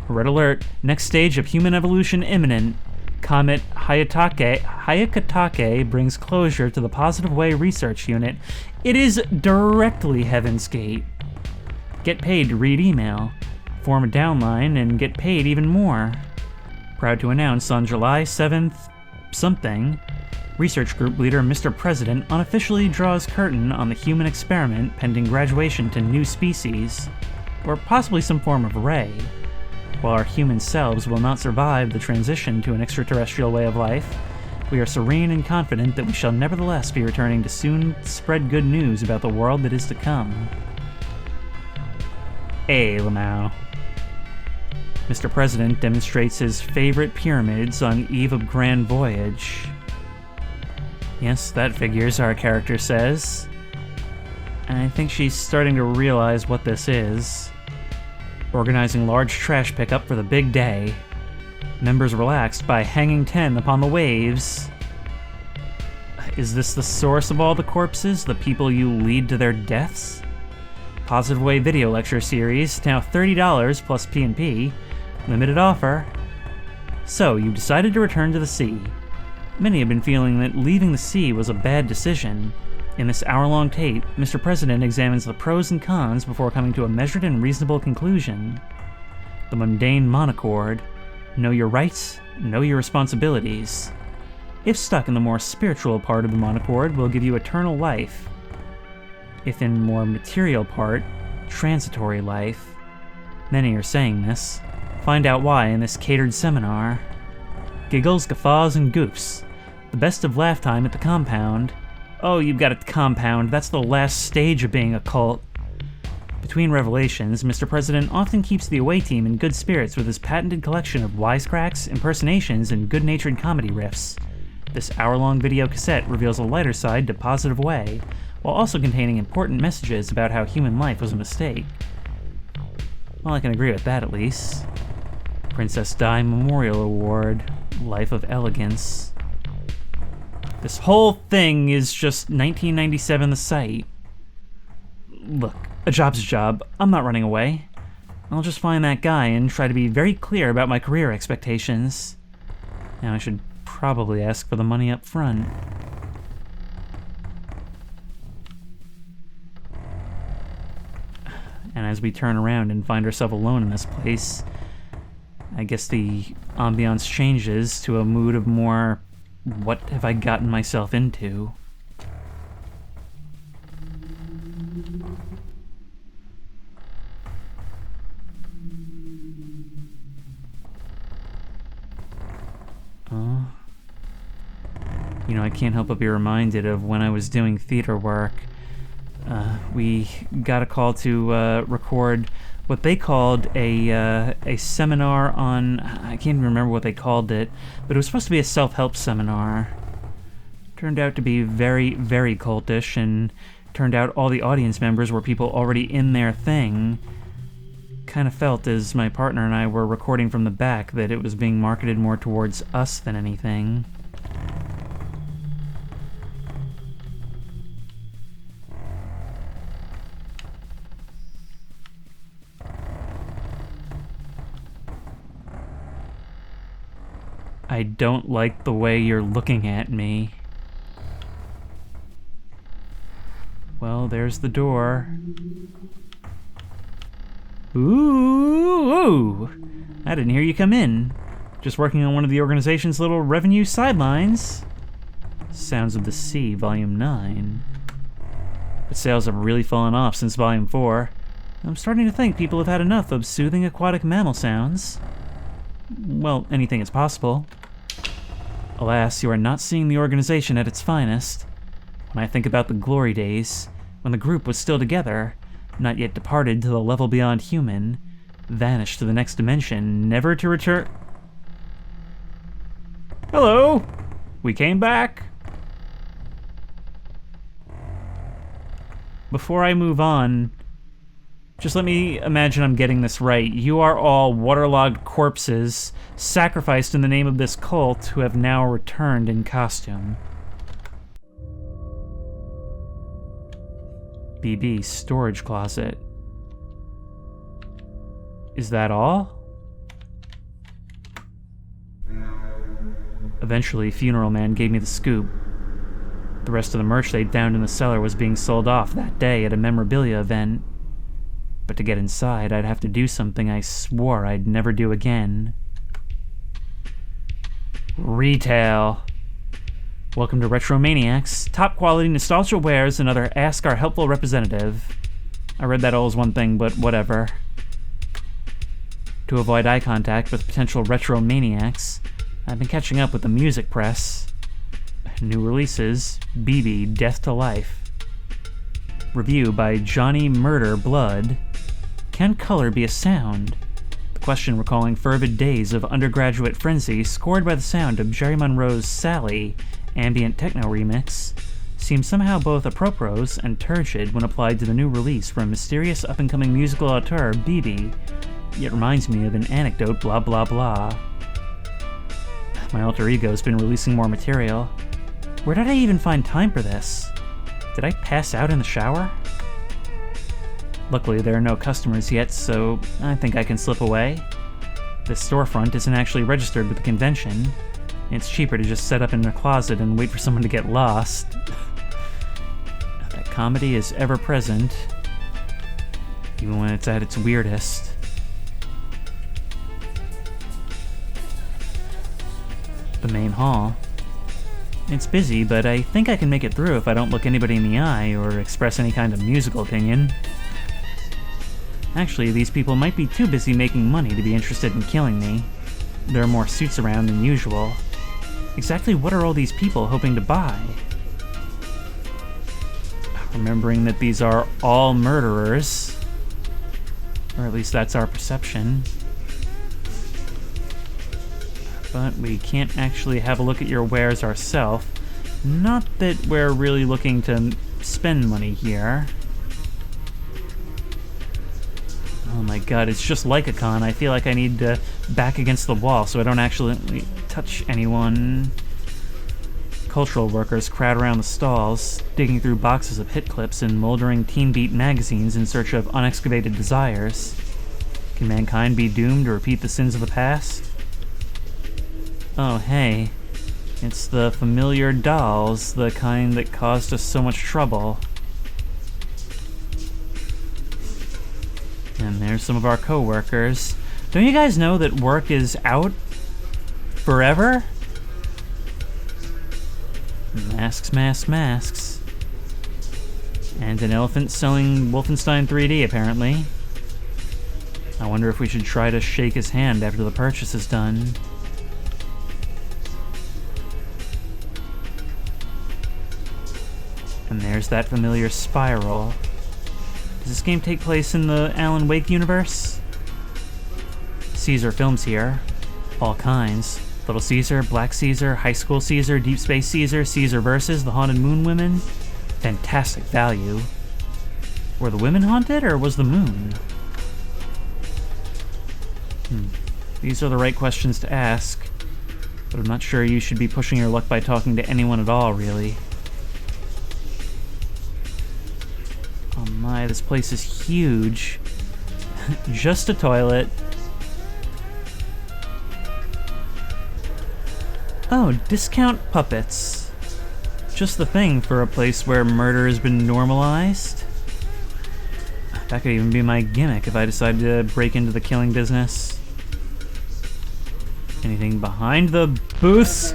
Red alert, next stage of human evolution imminent. Comet Hyakutake brings closure to the Positive Way Research Unit. It is directly Heaven's Gate. Get paid to read email. Form a downline and get paid even more. Proud to announce on July 7th something, Research Group Leader Mr. President unofficially draws curtain on the human experiment pending graduation to new species, or possibly some form of ray. While our human selves will not survive the transition to an extraterrestrial way of life, we are serene and confident that we shall nevertheless be returning to soon spread good news about the world that is to come. Lamau. Mr. President demonstrates his favorite pyramids on eve of grand voyage. Yes, that figures, our character says. And I think she's starting to realize what this is. Organizing large trash pickup for the big day. Members relaxed by hanging 10 upon the waves. Is this the source of all the corpses, the people you lead to their deaths? Positive Way video lecture series, now $30 plus P&P. Limited offer. So, you decided to return to the sea. Many have been feeling that leaving the sea was a bad decision. In this hour-long tape, Mr. President examines the pros and cons before coming to a measured and reasonable conclusion. The mundane monochord: know your rights, know your responsibilities. If stuck in the more spiritual part of the monochord, will give you eternal life. If in more material part, transitory life. Many are saying this. Find out why in this catered seminar. Giggles, guffaws, and goofs. The best of laugh time at the compound. Oh, you've got a compound. That's the last stage of being a cult. Between revelations, Mr. President often keeps the away team in good spirits with his patented collection of wisecracks, impersonations, and good-natured comedy riffs. This hour-long video cassette reveals a lighter side to Positive Way, while also containing important messages about how human life was a mistake. Well, I can agree with that at least. Princess Di Memorial Award, Life of Elegance. This whole thing is just 1997 the site. Look, a job's a job. I'm not running away. I'll just find that guy and try to be very clear about my career expectations. Now I should probably ask for the money up front. And as we turn around and find ourselves alone in this place, I guess the ambiance changes to a mood of more, what have I gotten myself into? You know, I can't help but be reminded of when I was doing theater work. We got a call to record what they called a seminar on... I can't even remember what they called it, but it was supposed to be a self-help seminar. Turned out to be very, very cultish, and turned out all the audience members were people already in their thing. Kind of felt, as my partner and I were recording from the back, that it was being marketed more towards us than anything. I don't like the way you're looking at me. Well, there's the door. Ooh! I didn't hear you come in. Just working on one of the organization's little revenue sidelines. Sounds of the Sea, Volume 9. But sales have really fallen off since Volume 4. I'm starting to think people have had enough of soothing aquatic mammal sounds. Well, anything is possible. Alas, you are not seeing the organization at its finest. When I think about the glory days, when the group was still together, not yet departed to the level beyond human, vanished to the next dimension, never to return... Hello! We came back! Before I move on, just let me imagine I'm getting this right. You are all waterlogged corpses, sacrificed in the name of this cult, who have now returned in costume. BB, storage closet. Is that all? Eventually, Funeral Man gave me the scoop. The rest of the merch they'd found in the cellar was being sold off that day at a memorabilia event. But to get inside, I'd have to do something I swore I'd never do again. Retail. Welcome to Retromaniacs, top quality nostalgia wares and other Ask Our Helpful Representative. I read that all as one thing, but whatever. To avoid eye contact with potential Retromaniacs, I've been catching up with the music press. New releases, BB, Death to Life. Review by Johnny Murder Blood. Can color be a sound? The question recalling fervid days of undergraduate frenzy scored by the sound of Jerry Monroe's Sally, ambient techno remix, seems somehow both apropos and turgid when applied to the new release from mysterious up-and-coming musical auteur BB. It reminds me of an anecdote blah blah blah. My alter ego's been releasing more material. Where did I even find time for this? Did I pass out in the shower? Luckily, there are no customers yet, so I think I can slip away. This storefront isn't actually registered with the convention. It's cheaper to just set up in a closet and wait for someone to get lost. That comedy is ever present, even when it's at its weirdest. The main hall. It's busy, but I think I can make it through if I don't look anybody in the eye or express any kind of musical opinion. Actually, these people might be too busy making money to be interested in killing me. There are more suits around than usual. Exactly what are all these people hoping to buy? Remembering that these are all murderers. Or at least that's our perception. But we can't actually have a look at your wares ourselves. Not that we're really looking to spend money here. Oh my god, it's just like a con. I feel like I need to back against the wall so I don't actually touch anyone. Cultural workers crowd around the stalls, digging through boxes of hit clips and moldering Teen Beat magazines in search of unexcavated desires. Can mankind be doomed to repeat the sins of the past? Oh, hey. It's the familiar dolls, the kind that caused us so much trouble. And there's some of our co-workers. Don't you guys know that work is out? Forever? Masks, masks, masks. And an elephant selling Wolfenstein 3D, apparently. I wonder if we should try to shake his hand after the purchase is done. And And there's that familiar spiral. Does this game take place in the Alan Wake universe? Caesar Films here. All kinds. Little Caesar, Black Caesar, High School Caesar, Deep Space Caesar, Caesar vs. The Haunted Moon Women. Fantastic value. Were the women haunted, or was the moon? These are the right questions to ask, but I'm not sure you should be pushing your luck by talking to anyone at all, really. Oh my, this place is huge. Just a toilet. Oh, discount puppets. Just the thing for a place where murder has been normalized. That could even be my gimmick if I decided to break into the killing business. Anything behind the booths?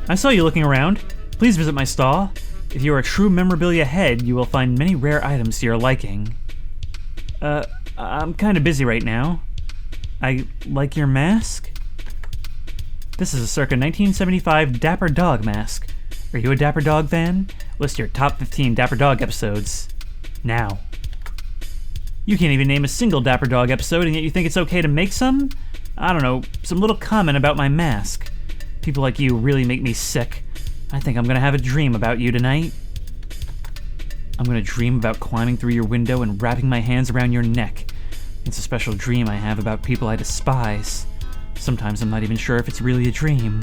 I saw you looking around. Please visit my stall. If you are a true memorabilia head, you will find many rare items to your liking. I'm kinda busy right now. I like your mask? This is a circa 1975 Dapper Dog mask. Are you a Dapper Dog fan? List your top 15 Dapper Dog episodes. Now. You can't even name a single Dapper Dog episode, and yet you think it's okay to make some? I don't know, some little comment about my mask. People like you really make me sick. I think I'm gonna have a dream about you tonight. I'm gonna dream about climbing through your window and wrapping my hands around your neck. It's a special dream I have about people I despise. Sometimes I'm not even sure if it's really a dream.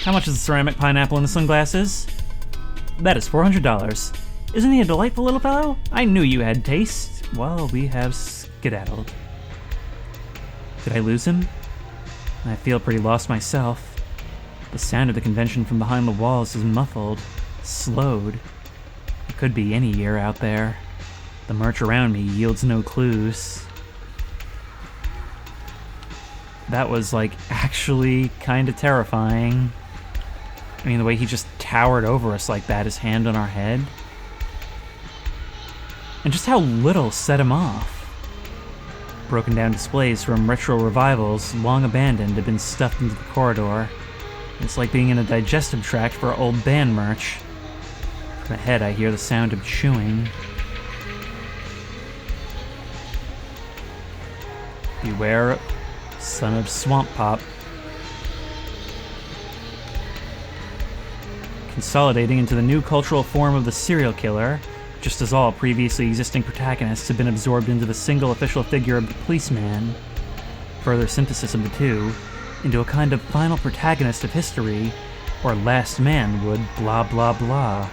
How much is the ceramic pineapple in the sunglasses? That is $400. Isn't he a delightful little fellow? I knew you had taste. Well, we have skedaddled. Did I lose him? I feel pretty lost myself. The sound of the convention from behind the walls is muffled, slowed. It could be any year out there. The merch around me yields no clues. That was, like, actually kind of terrifying. I mean, the way he just towered over us like that, his hand on our head. And just how little set him off. Broken down displays from retro revivals, long abandoned, have been stuffed into the corridor. It's like being in a digestive tract for old band merch. From ahead, I hear the sound of chewing. Beware, son of Swamp Pop. Consolidating into the new cultural form of the serial killer, just as all previously existing protagonists have been absorbed into the single official figure of the policeman. Further synthesis of the two, into a kind of final protagonist of history, or last man would blah blah blah.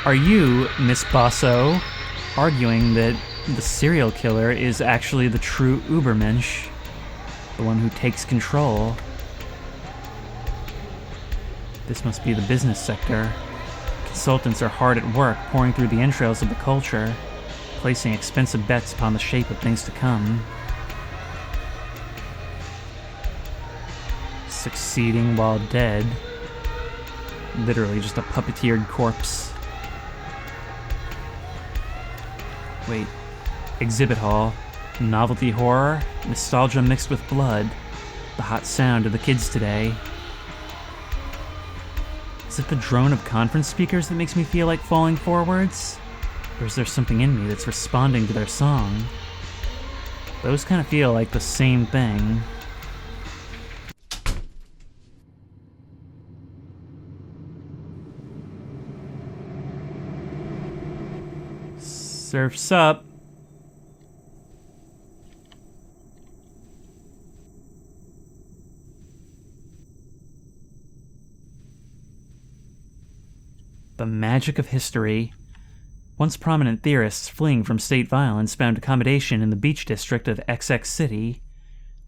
Are you, Miss Basso, arguing that the serial killer is actually the true Ubermensch, the one who takes control? This must be the business sector. Consultants are hard at work pouring through the entrails of the culture, placing expensive bets upon the shape of things to come. Succeeding while dead. Literally just a puppeteered corpse. Wait. Exhibit hall. Novelty horror. Nostalgia mixed with blood. The hot sound of the kids today. Is it the drone of conference speakers that makes me feel like falling forwards? Or is there something in me that's responding to their song? Those kind of feel like the same thing. Surf's up. The magic of history. Once prominent theorists fleeing from state violence found accommodation in the beach district of XX City.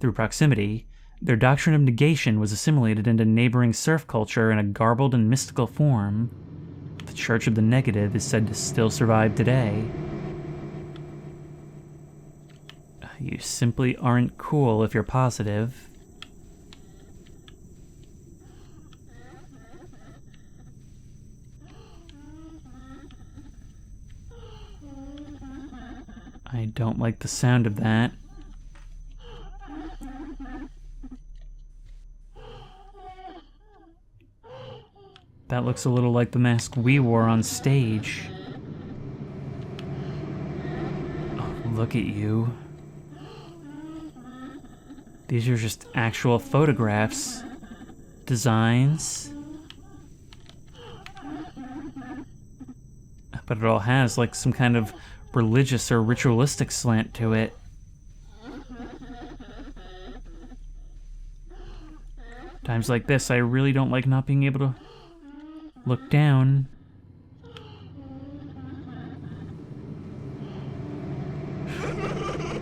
Through proximity, their doctrine of negation was assimilated into neighboring surf culture in a garbled and mystical form. The Church of the Negative is said to still survive today. You simply aren't cool if you're positive. I don't like the sound of that. That looks a little like the mask we wore on stage. Oh, look at you. These are just actual photographs. Designs. But it all has like some kind of religious or ritualistic slant to it. Times like this, I really don't like not being able to look down.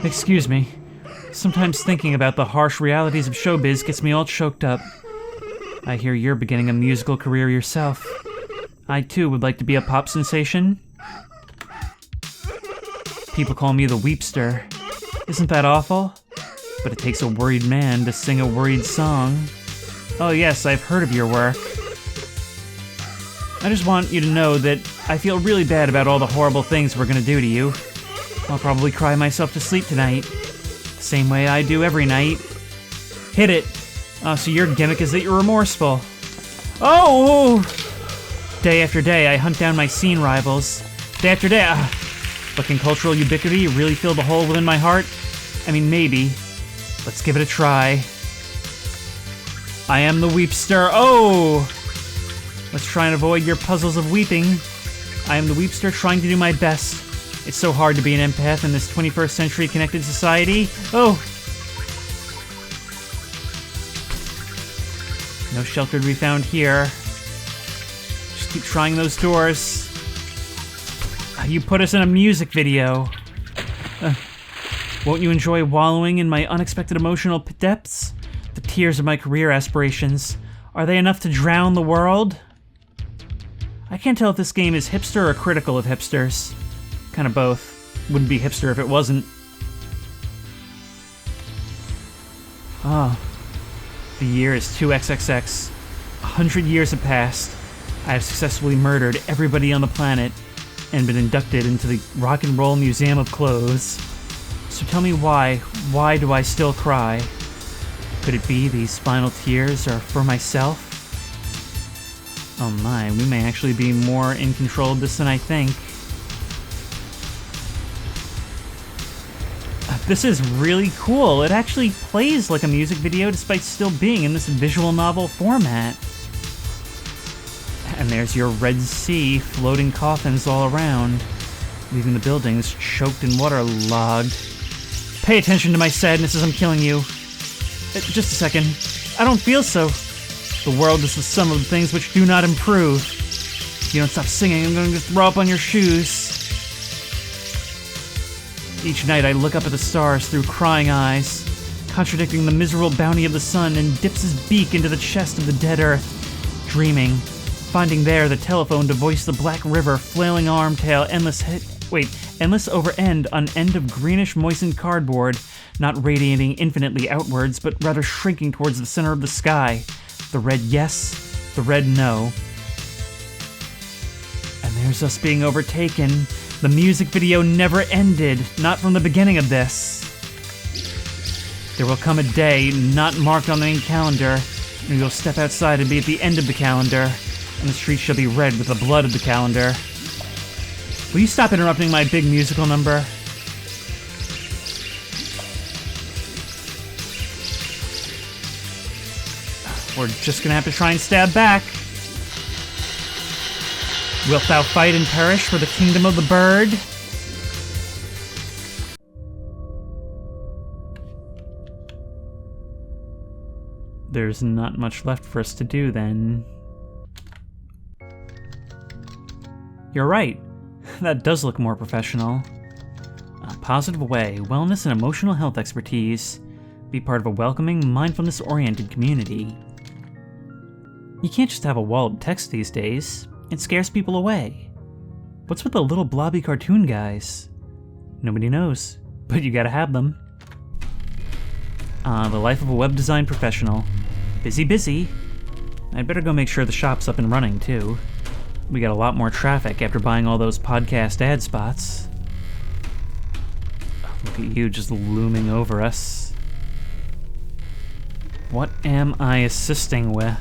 Excuse me. Sometimes thinking about the harsh realities of showbiz gets me all choked up. I hear you're beginning a musical career yourself. I too would like to be a pop sensation. People call me the Weepster. Isn't that awful? But it takes a worried man to sing a worried song. Oh yes, I've heard of your work. I just want you to know that I feel really bad about all the horrible things we're gonna do to you. I'll probably cry myself to sleep tonight. The same way I do every night. Hit it! Oh, so your gimmick is that you're remorseful. Oh! Day after day, I hunt down my scene rivals. Day after day, but can cultural ubiquity really fill the hole within my heart? I mean, maybe. Let's give it a try. I am the Weepster. Oh! Let's try and avoid your puzzles of weeping. I am the Weepster trying to do my best. It's so hard to be an empath in this 21st century connected society. Oh! No shelter to be found here. Just keep trying those doors. You put us in a music video. Won't you enjoy wallowing in my unexpected emotional depths? The tears of my career aspirations. Are they enough to drown the world? I can't tell if this game is hipster or critical of hipsters. Kind of both. Wouldn't be hipster if it wasn't. Ah. The year is 2XXX. 100 years have passed. I have successfully murdered everybody on the planet and been inducted into the Rock and Roll Museum of Clothes. So tell me why do I still cry? Could it be these final tears are for myself? Oh my, we may actually be more in control of this than I think. This is really cool. It actually plays like a music video despite still being in this visual novel format. And there's your Red Sea floating coffins all around, leaving the buildings choked and waterlogged. Pay attention to my sadness as I'm killing you. Just a second. I don't feel so. The world is the sum of the things which do not improve. If you don't stop singing, I'm going to throw up on your shoes. Each night I look up at the stars through crying eyes, contradicting the miserable bounty of the sun, and dips his beak into the chest of the dead earth, dreaming, finding there the telephone to voice the black river, flailing arm tail, endless over end on end of greenish moistened cardboard, not radiating infinitely outwards, but rather shrinking towards the center of the sky. The red yes, the red no. And there's us being overtaken. The music video never ended, not from the beginning of this. There will come a day not marked on the calendar, and you'll step outside and be at the end of the calendar, and the streets shall be red with the blood of the calendar. Will you stop interrupting my big musical number? We're just gonna have to try and stab back. Wilt thou fight and perish for the kingdom of the bird? There's not much left for us to do then. You're right. That does look more professional. A positive way, wellness and emotional health expertise. Be part of a welcoming, mindfulness-oriented community. You can't just have a wall of text these days. It scares people away. What's with the little blobby cartoon guys? Nobody knows, but you gotta have them. The life of a web design professional. Busy, busy. I'd better go make sure the shop's up and running, too. We got a lot more traffic after buying all those podcast ad spots. Look at you just looming over us. What am I assisting with?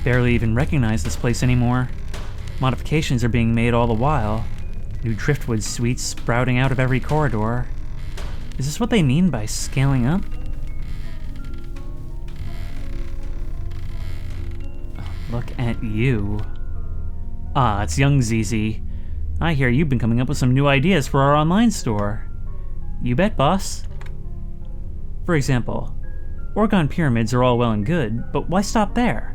barely even recognize this place anymore. Modifications are being made all the while. New driftwood suites sprouting out of every corridor. Is this what they mean by scaling up? Oh, look at you. Ah, it's young ZZ. I hear you've been coming up with some new ideas for our online store. You bet, boss. For example, Orgon pyramids are all well and good, but why stop there?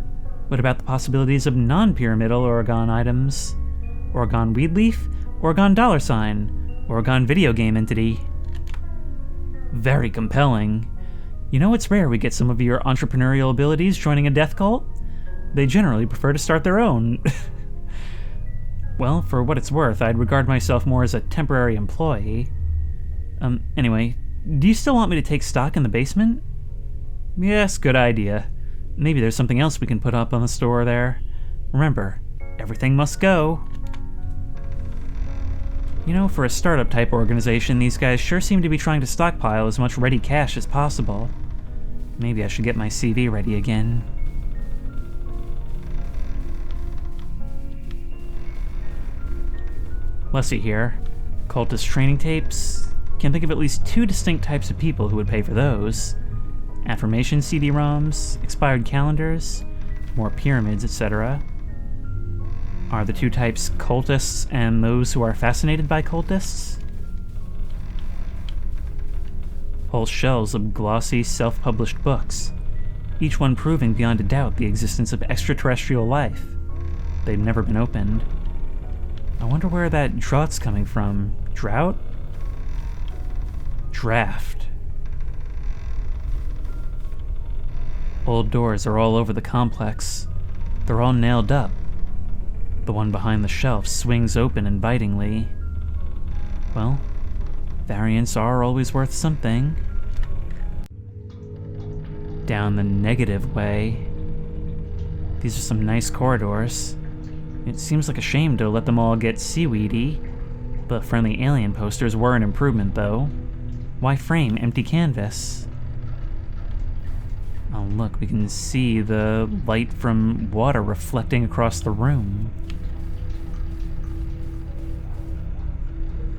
What about the possibilities of non-pyramidal Orgon items? Orgon weed leaf? Orgon $? Orgon video game entity? Very compelling. You know, it's rare we get some of your entrepreneurial abilities joining a death cult. They generally prefer to start their own. Well, for what it's worth, I'd regard myself more as a temporary employee. Anyway, do you still want me to take stock in the basement? Yes, good idea. Maybe there's something else we can put up on the store there. Remember, everything must go. You know, for a startup type organization, these guys sure seem to be trying to stockpile as much ready cash as possible. Maybe I should get my CV ready again. Leslie here. Cultist training tapes. Can think of at least 2 distinct types of people who would pay for those. Affirmation CD-ROMs, expired calendars, more pyramids, etc. Are the 2 types cultists and those who are fascinated by cultists? Whole shelves of glossy, self-published books, each one proving beyond a doubt the existence of extraterrestrial life. They've never been opened. I wonder where that draught's coming from. Drought? Draft. Old doors are all over the complex. They're all nailed up. The one behind the shelf swings open invitingly. Well, variants are always worth something. Down the negative way. These are some nice corridors. It seems like a shame to let them all get seaweedy. The friendly alien posters were an improvement, though. Why frame empty canvas? Oh look, we can see the light from water reflecting across the room.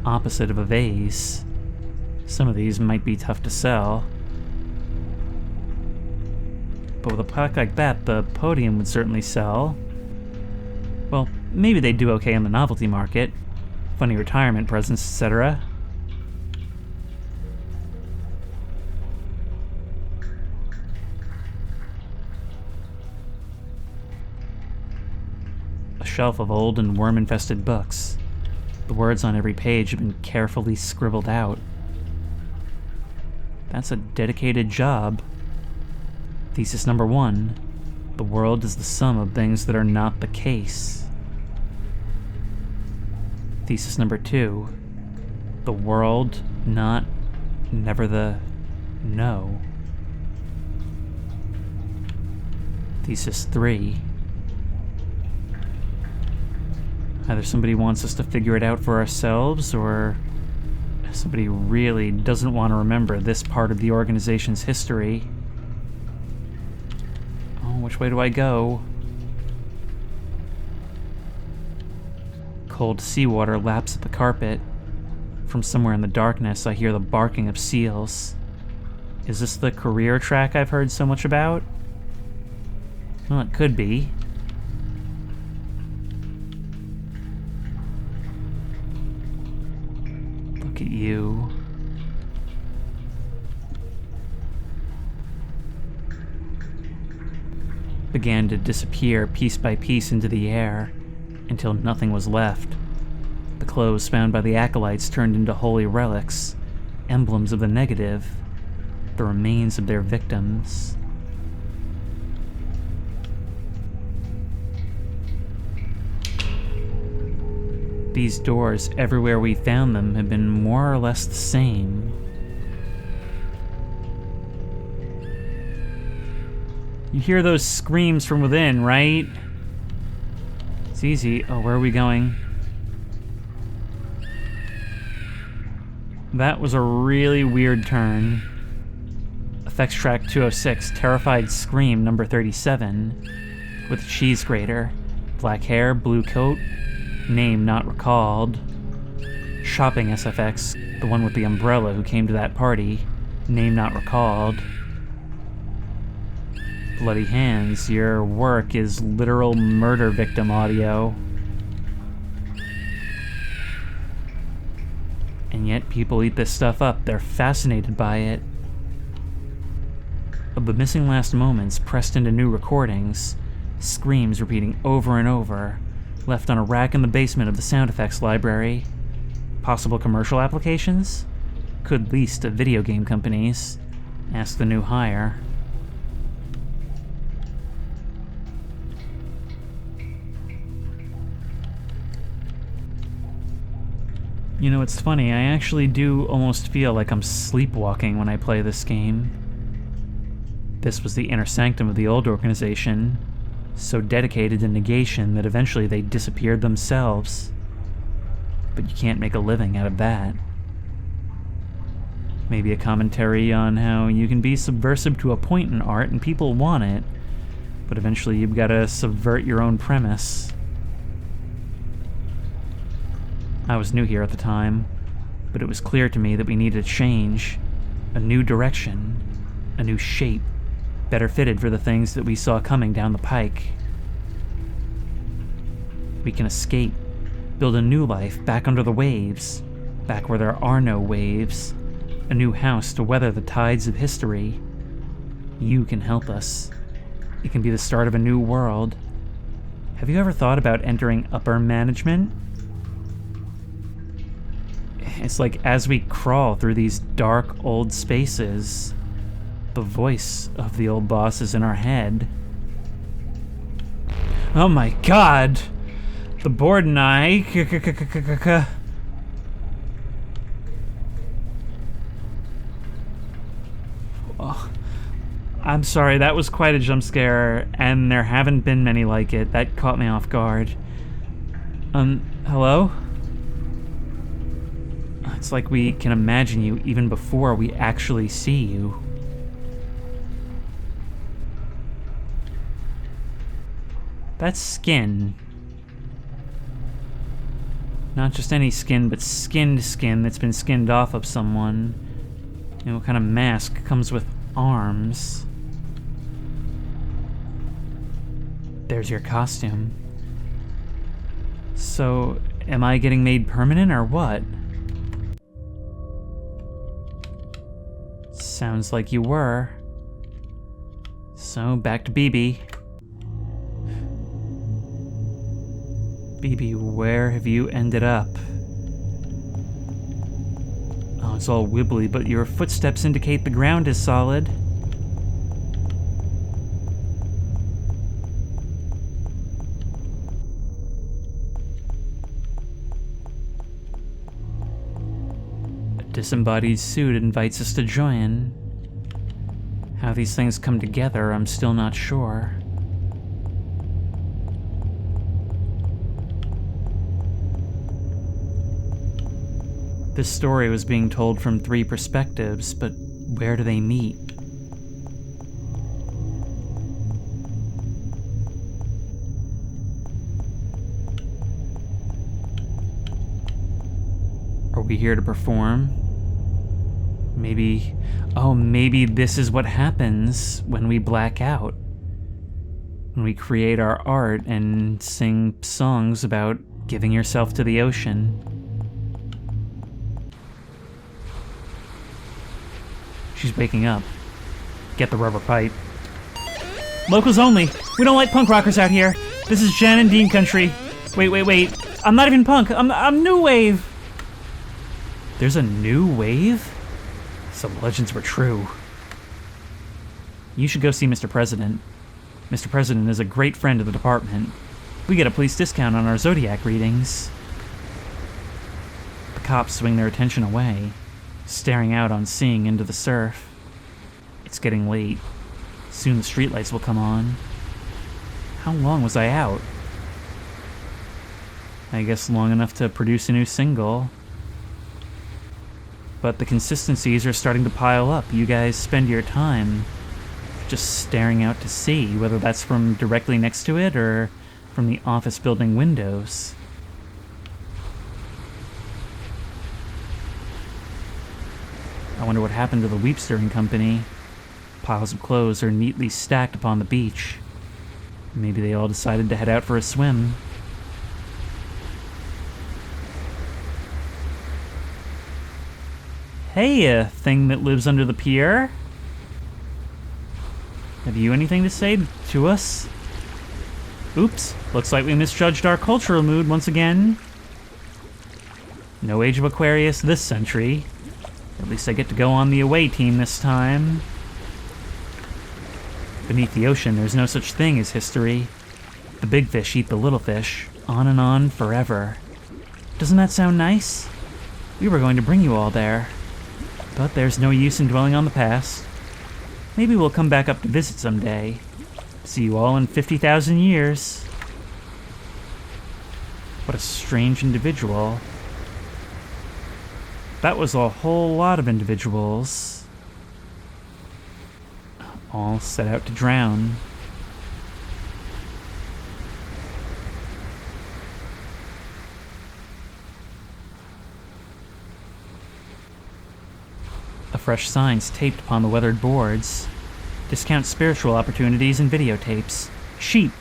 Opposite of a vase. Some of these might be tough to sell. But with a plaque like that, the podium would certainly sell. Well, maybe they'd do okay in the novelty market. Funny retirement presents, etc. A shelf of old and worm-infested books. The words on every page have been carefully scribbled out. That's a dedicated job. Thesis number 1. The world is the sum of things that are not the case. Thesis number 2. The world, not, never the, no. Thesis 3. Either somebody wants us to figure it out for ourselves, or somebody really doesn't want to remember this part of the organization's history. Oh, which way do I go? Cold seawater laps at the carpet. From somewhere in the darkness, I hear the barking of seals. Is this the career track I've heard so much about? Well, it could be. Look at you. Began to disappear piece by piece into the air, until nothing was left. The clothes found by the acolytes turned into holy relics, emblems of the negative, the remains of their victims. These doors, everywhere we found them, have been more or less the same. You hear those screams from within, right? It's easy. Oh, where are we going? That was a really weird turn. Effects track 206, Terrified Scream number 37. with a cheese grater. Black hair, blue coat, name not recalled. Shopping SFX, the one with the umbrella who came to that party, name not recalled. Bloody hands, your work is literal murder victim audio. And yet people eat this stuff up, they're fascinated by it. Of the missing last moments pressed into new recordings, screams repeating over and over, left on a rack in the basement of the sound effects library. Possible commercial applications? Could lease to video game companies. Ask the new hire. You know, it's funny, I actually do almost feel like I'm sleepwalking when I play this game. This was the inner sanctum of the old organization, so dedicated to negation that eventually they disappeared themselves. But you can't make a living out of that. Maybe a commentary on how you can be subversive to a point in art and people want it, but eventually you've got to subvert your own premise. I was new here at the time, but it was clear to me that we needed a change, a new direction, a new shape, better fitted for the things that we saw coming down the pike. We can escape, build a new life back under the waves, back where there are no waves, a new house to weather the tides of history. You can help us. It can be the start of a new world. Have you ever thought about entering upper management? It's like as we crawl through these dark old spaces, the voice of the old boss is in our head. Oh my god! The board and I... Oh, I'm sorry, that was quite a jump scare, and there haven't been many like it. That caught me off guard. Hello? It's like we can imagine you even before we actually see you. That's skin. Not just any skin, but skinned skin that's been skinned off of someone. And what kind of mask comes with arms? There's your costume. So, am I getting made permanent or what? Sounds like you were. So, back to BB. BB, where have you ended up? Oh, it's all wibbly, but your footsteps indicate the ground is solid. A disembodied suit invites us to join. How these things come together, I'm still not sure. This story was being told from 3 perspectives, but where do they meet? Are we here to perform? Maybe this is what happens when we black out. When we create our art and sing songs about giving yourself to the ocean. She's waking up. Get the rubber pipe. Locals only. We don't like punk rockers out here. This is Jen and Dean country. Wait. I'm not even punk. I'm new wave. There's a new wave? Some legends were true. You should go see Mr. President. Mr. President is a great friend of the department. We get a police discount on our Zodiac readings. The cops swing their attention away, staring out on seeing into the surf. It's getting late. Soon the streetlights will come on. How long was I out? I guess long enough to produce a new single. But the consistencies are starting to pile up. You guys spend your time just staring out to sea, whether that's from directly next to it or from the office building windows. I wonder what happened to the Weep Stirring Company. Piles of clothes are neatly stacked upon the beach. Maybe they all decided to head out for a swim. Hey, thing that lives under the pier. Have you anything to say to us? Oops, looks like we misjudged our cultural mood once again. No Age of Aquarius this century. At least I get to go on the away team this time. Beneath the ocean, there's no such thing as history. The big fish eat the little fish, on and forever. Doesn't that sound nice? We were going to bring you all there. But there's no use in dwelling on the past. Maybe we'll come back up to visit someday. See you all in 50,000 years. What a strange individual. That was a whole lot of individuals. All set out to drown. A fresh sign's taped upon the weathered boards. Discount spiritual opportunities and videotapes. Sheep!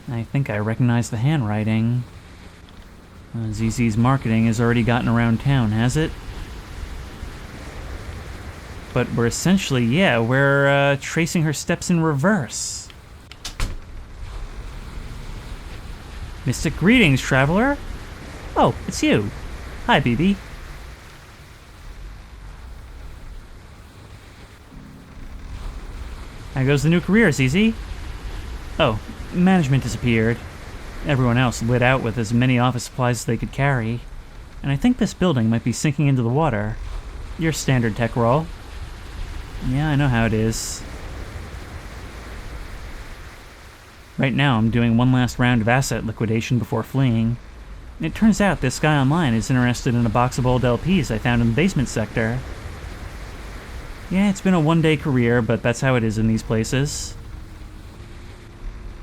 I think I recognize the handwriting. ZZ's marketing has already gotten around town, has it? But we're essentially, we're tracing her steps in reverse. Mystic greetings, traveler. Oh, it's you. Hi, BB. How goes the new career, ZZ? Oh, management disappeared. Everyone else lit out with as many office supplies as they could carry. And I think this building might be sinking into the water. Your standard tech role. Yeah, I know how it is. Right now, I'm doing one last round of asset liquidation before fleeing. It turns out this guy online is interested in a box of old LPs I found in the basement sector. Yeah, it's been a one-day career, but that's how it is in these places.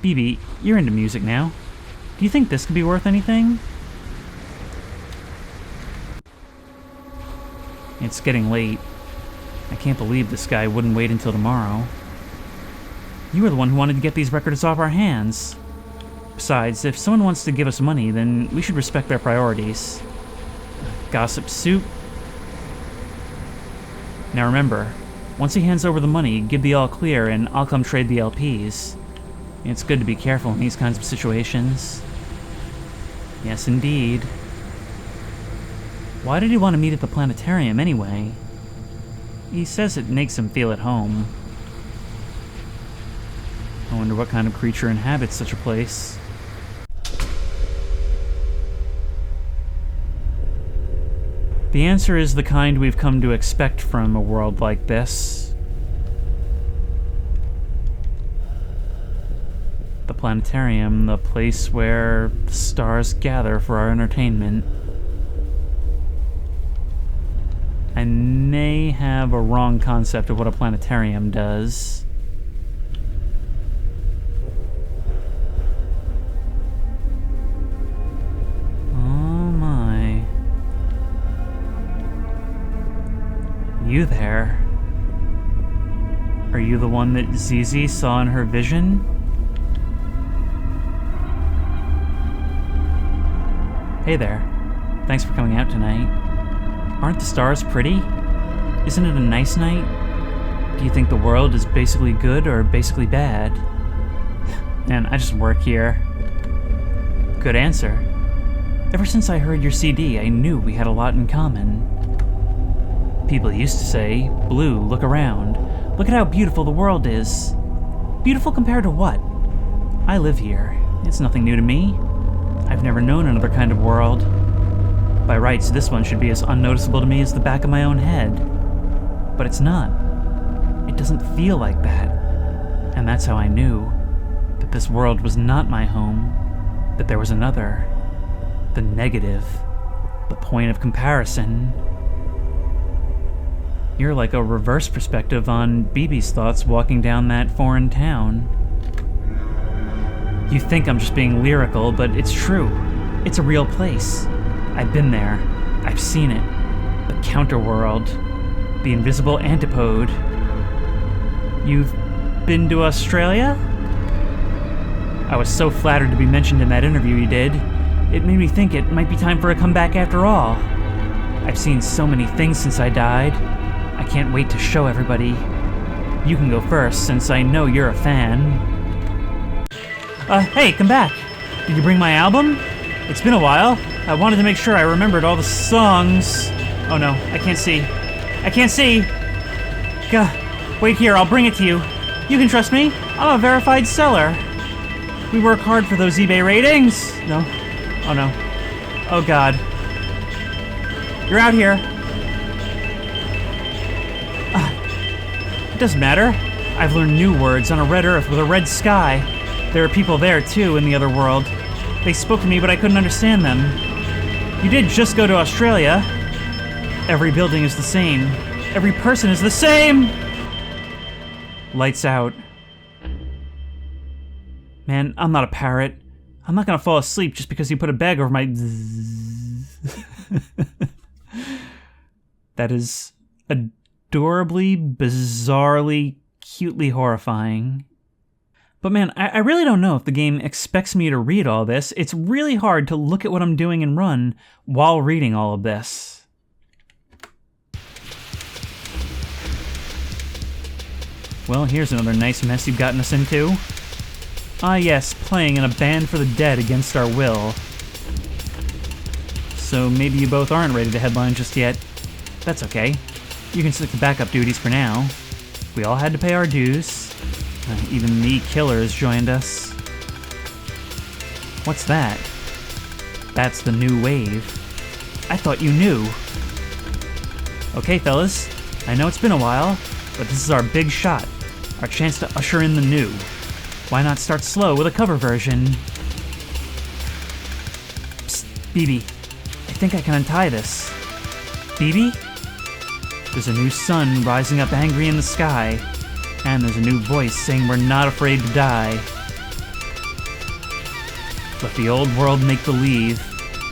BB, you're into music now. Do you think this could be worth anything? It's getting late. I can't believe this guy wouldn't wait until tomorrow. You were the one who wanted to get these records off our hands. Besides, if someone wants to give us money, then we should respect their priorities. Gossip soup. Now remember, once he hands over the money, give the all clear and I'll come trade the LPs. It's good to be careful in these kinds of situations. Yes, indeed. Why did he want to meet at the planetarium anyway? He says it makes him feel at home. I wonder what kind of creature inhabits such a place. The answer is the kind we've come to expect from a world like this. The planetarium, the place where the stars gather for our entertainment. I may have a wrong concept of what a planetarium does. You there? Are you the one that ZZ saw in her vision? Hey there. Thanks for coming out tonight. Aren't the stars pretty? Isn't it a nice night? Do you think the world is basically good or basically bad? Man, I just work here. Good answer. Ever since I heard your CD, I knew we had a lot in common. People used to say, Blue, look around. Look at how beautiful the world is. Beautiful compared to what? I live here. It's nothing new to me. I've never known another kind of world. By rights, this one should be as unnoticeable to me as the back of my own head. But it's not. It doesn't feel like that. And that's how I knew that this world was not my home, that there was another. The negative. The point of comparison. You're like a reverse perspective on BB's thoughts walking down that foreign town. You think I'm just being lyrical, but it's true. It's a real place. I've been there. I've seen it. The counterworld. The invisible antipode. You've been to Australia? I was so flattered to be mentioned in that interview you did. It made me think it might be time for a comeback after all. I've seen so many things since I died. I can't wait to show everybody. You can go first, since I know you're a fan. Hey, come back. Did you bring my album? It's been a while. I wanted to make sure I remembered all the songs. Oh no, I can't see. I can't see! Gah, wait here, I'll bring it to you. You can trust me. I'm a verified seller. We work hard for those eBay ratings. No. Oh no. Oh god. You're out here. It doesn't matter. I've learned new words on a red earth with a red sky. There are people there, too, in the other world. They spoke to me, but I couldn't understand them. You did just go to Australia. Every building is the same. Every person is the same! Lights out. Man, I'm not a parrot. I'm not gonna fall asleep just because you put a bag over my... That is adorably, bizarrely, cutely horrifying. But man, I really don't know if the game expects me to read all this. It's really hard to look at what I'm doing and run while reading all of this. Well, here's another nice mess you've gotten us into. Ah yes, playing in a band for the dead against our will. So maybe you both aren't ready to headline just yet. That's okay. You can stick to backup duties for now. We all had to pay our dues. Even the killers joined us. What's that? That's the new wave. I thought you knew. Okay, fellas. I know it's been a while, but this is our big shot. Our chance to usher in the new. Why not start slow with a cover version? Psst, BB. I think I can untie this. BB? There's a new sun rising up angry in the sky. And there's a new voice saying we're not afraid to die. Let the old world make believe.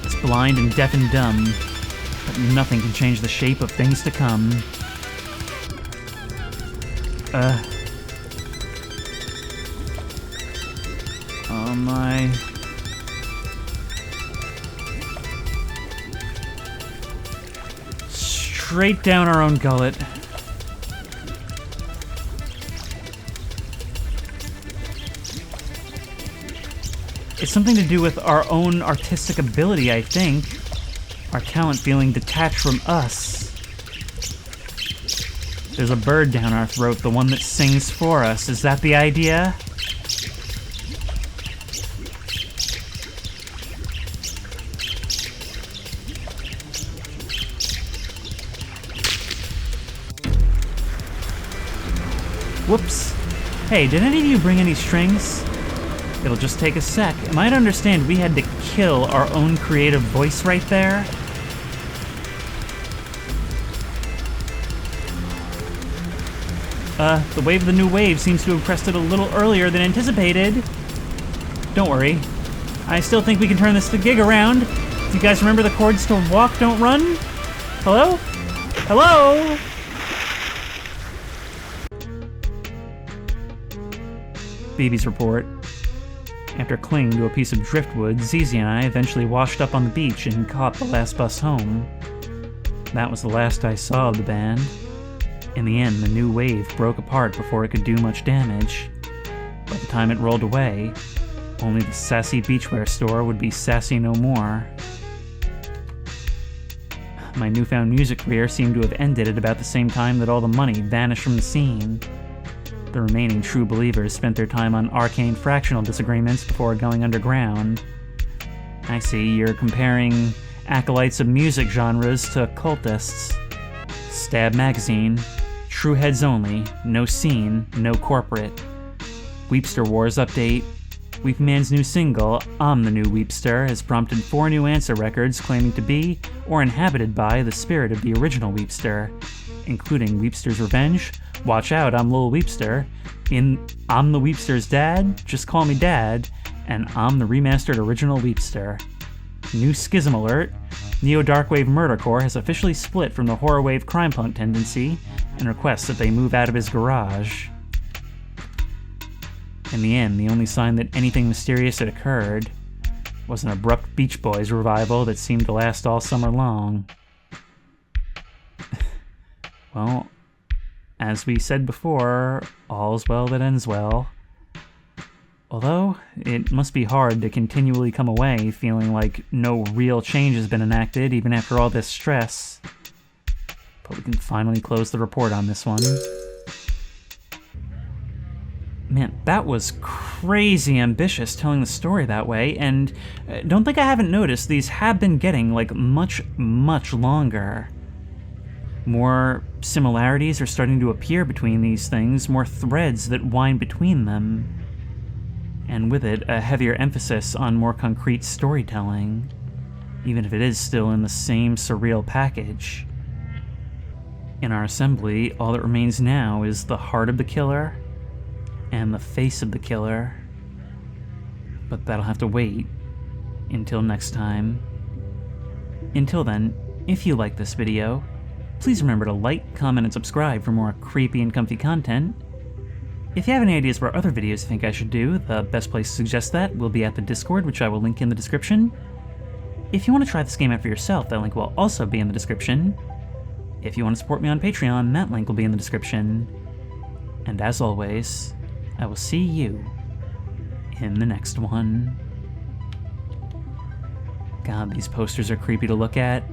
It's blind and deaf and dumb. But nothing can change the shape of things to come. Oh my... Straight down our own gullet. It's something to do with our own artistic ability, I think. Our talent feeling detached from us. There's a bird down our throat, the one that sings for us. Is that the idea? Whoops. Hey, did any of you bring any strings? It'll just take a sec. Am I to understand we had to kill our own creative voice right there? The wave of the new wave seems to have crested a little earlier than anticipated. Don't worry. I still think we can turn this gig around. Do you guys remember the chords to Walk, Don't Run? Hello? Hello? BB's report. After clinging to a piece of driftwood, Zizi and I eventually washed up on the beach and caught the last bus home. That was the last I saw of the band. In the end, the new wave broke apart before it could do much damage. By the time it rolled away, only the sassy beachwear store would be sassy no more. My newfound music career seemed to have ended at about the same time that all the money vanished from the scene. The remaining true believers spent their time on arcane fractional disagreements before going underground. I see, you're comparing acolytes of music genres to cultists. Stab Magazine. True heads only. No scene. No corporate. Weepster Wars update. Weepman's new single, I'm the New Weepster, has prompted 4 new answer records claiming to be, or inhabited by, the spirit of the original Weepster. including Weepster's Revenge, Watch Out, I'm Lil Weepster, I'm the Weepster's Dad, Just Call Me Dad, and I'm the remastered original Weepster. New Schism alert, Neo Darkwave Murdercore has officially split from the horror wave crime punk tendency and requests that they move out of his garage. In the end, the only sign that anything mysterious had occurred was an abrupt Beach Boys revival that seemed to last all summer long. Well, as we said before, all's well that ends well. Although, it must be hard to continually come away feeling like no real change has been enacted even after all this stress. But we can finally close the report on this one. Man, that was crazy ambitious telling the story that way, and don't think I haven't noticed, these have been getting, like, much, much longer. More similarities are starting to appear between these things, more threads that wind between them. And with it, a heavier emphasis on more concrete storytelling, even if it is still in the same surreal package. In our assembly, all that remains now is the heart of the killer and the face of the killer. But that'll have to wait until next time. Until then, if you like this video, please remember to like, comment, and subscribe for more creepy and comfy content. If you have any ideas for other videos you think I should do, the best place to suggest that will be at the Discord, which I will link in the description. If you want to try this game out for yourself, that link will also be in the description. If you want to support me on Patreon, that link will be in the description. And as always, I will see you in the next one. God, these posters are creepy to look at.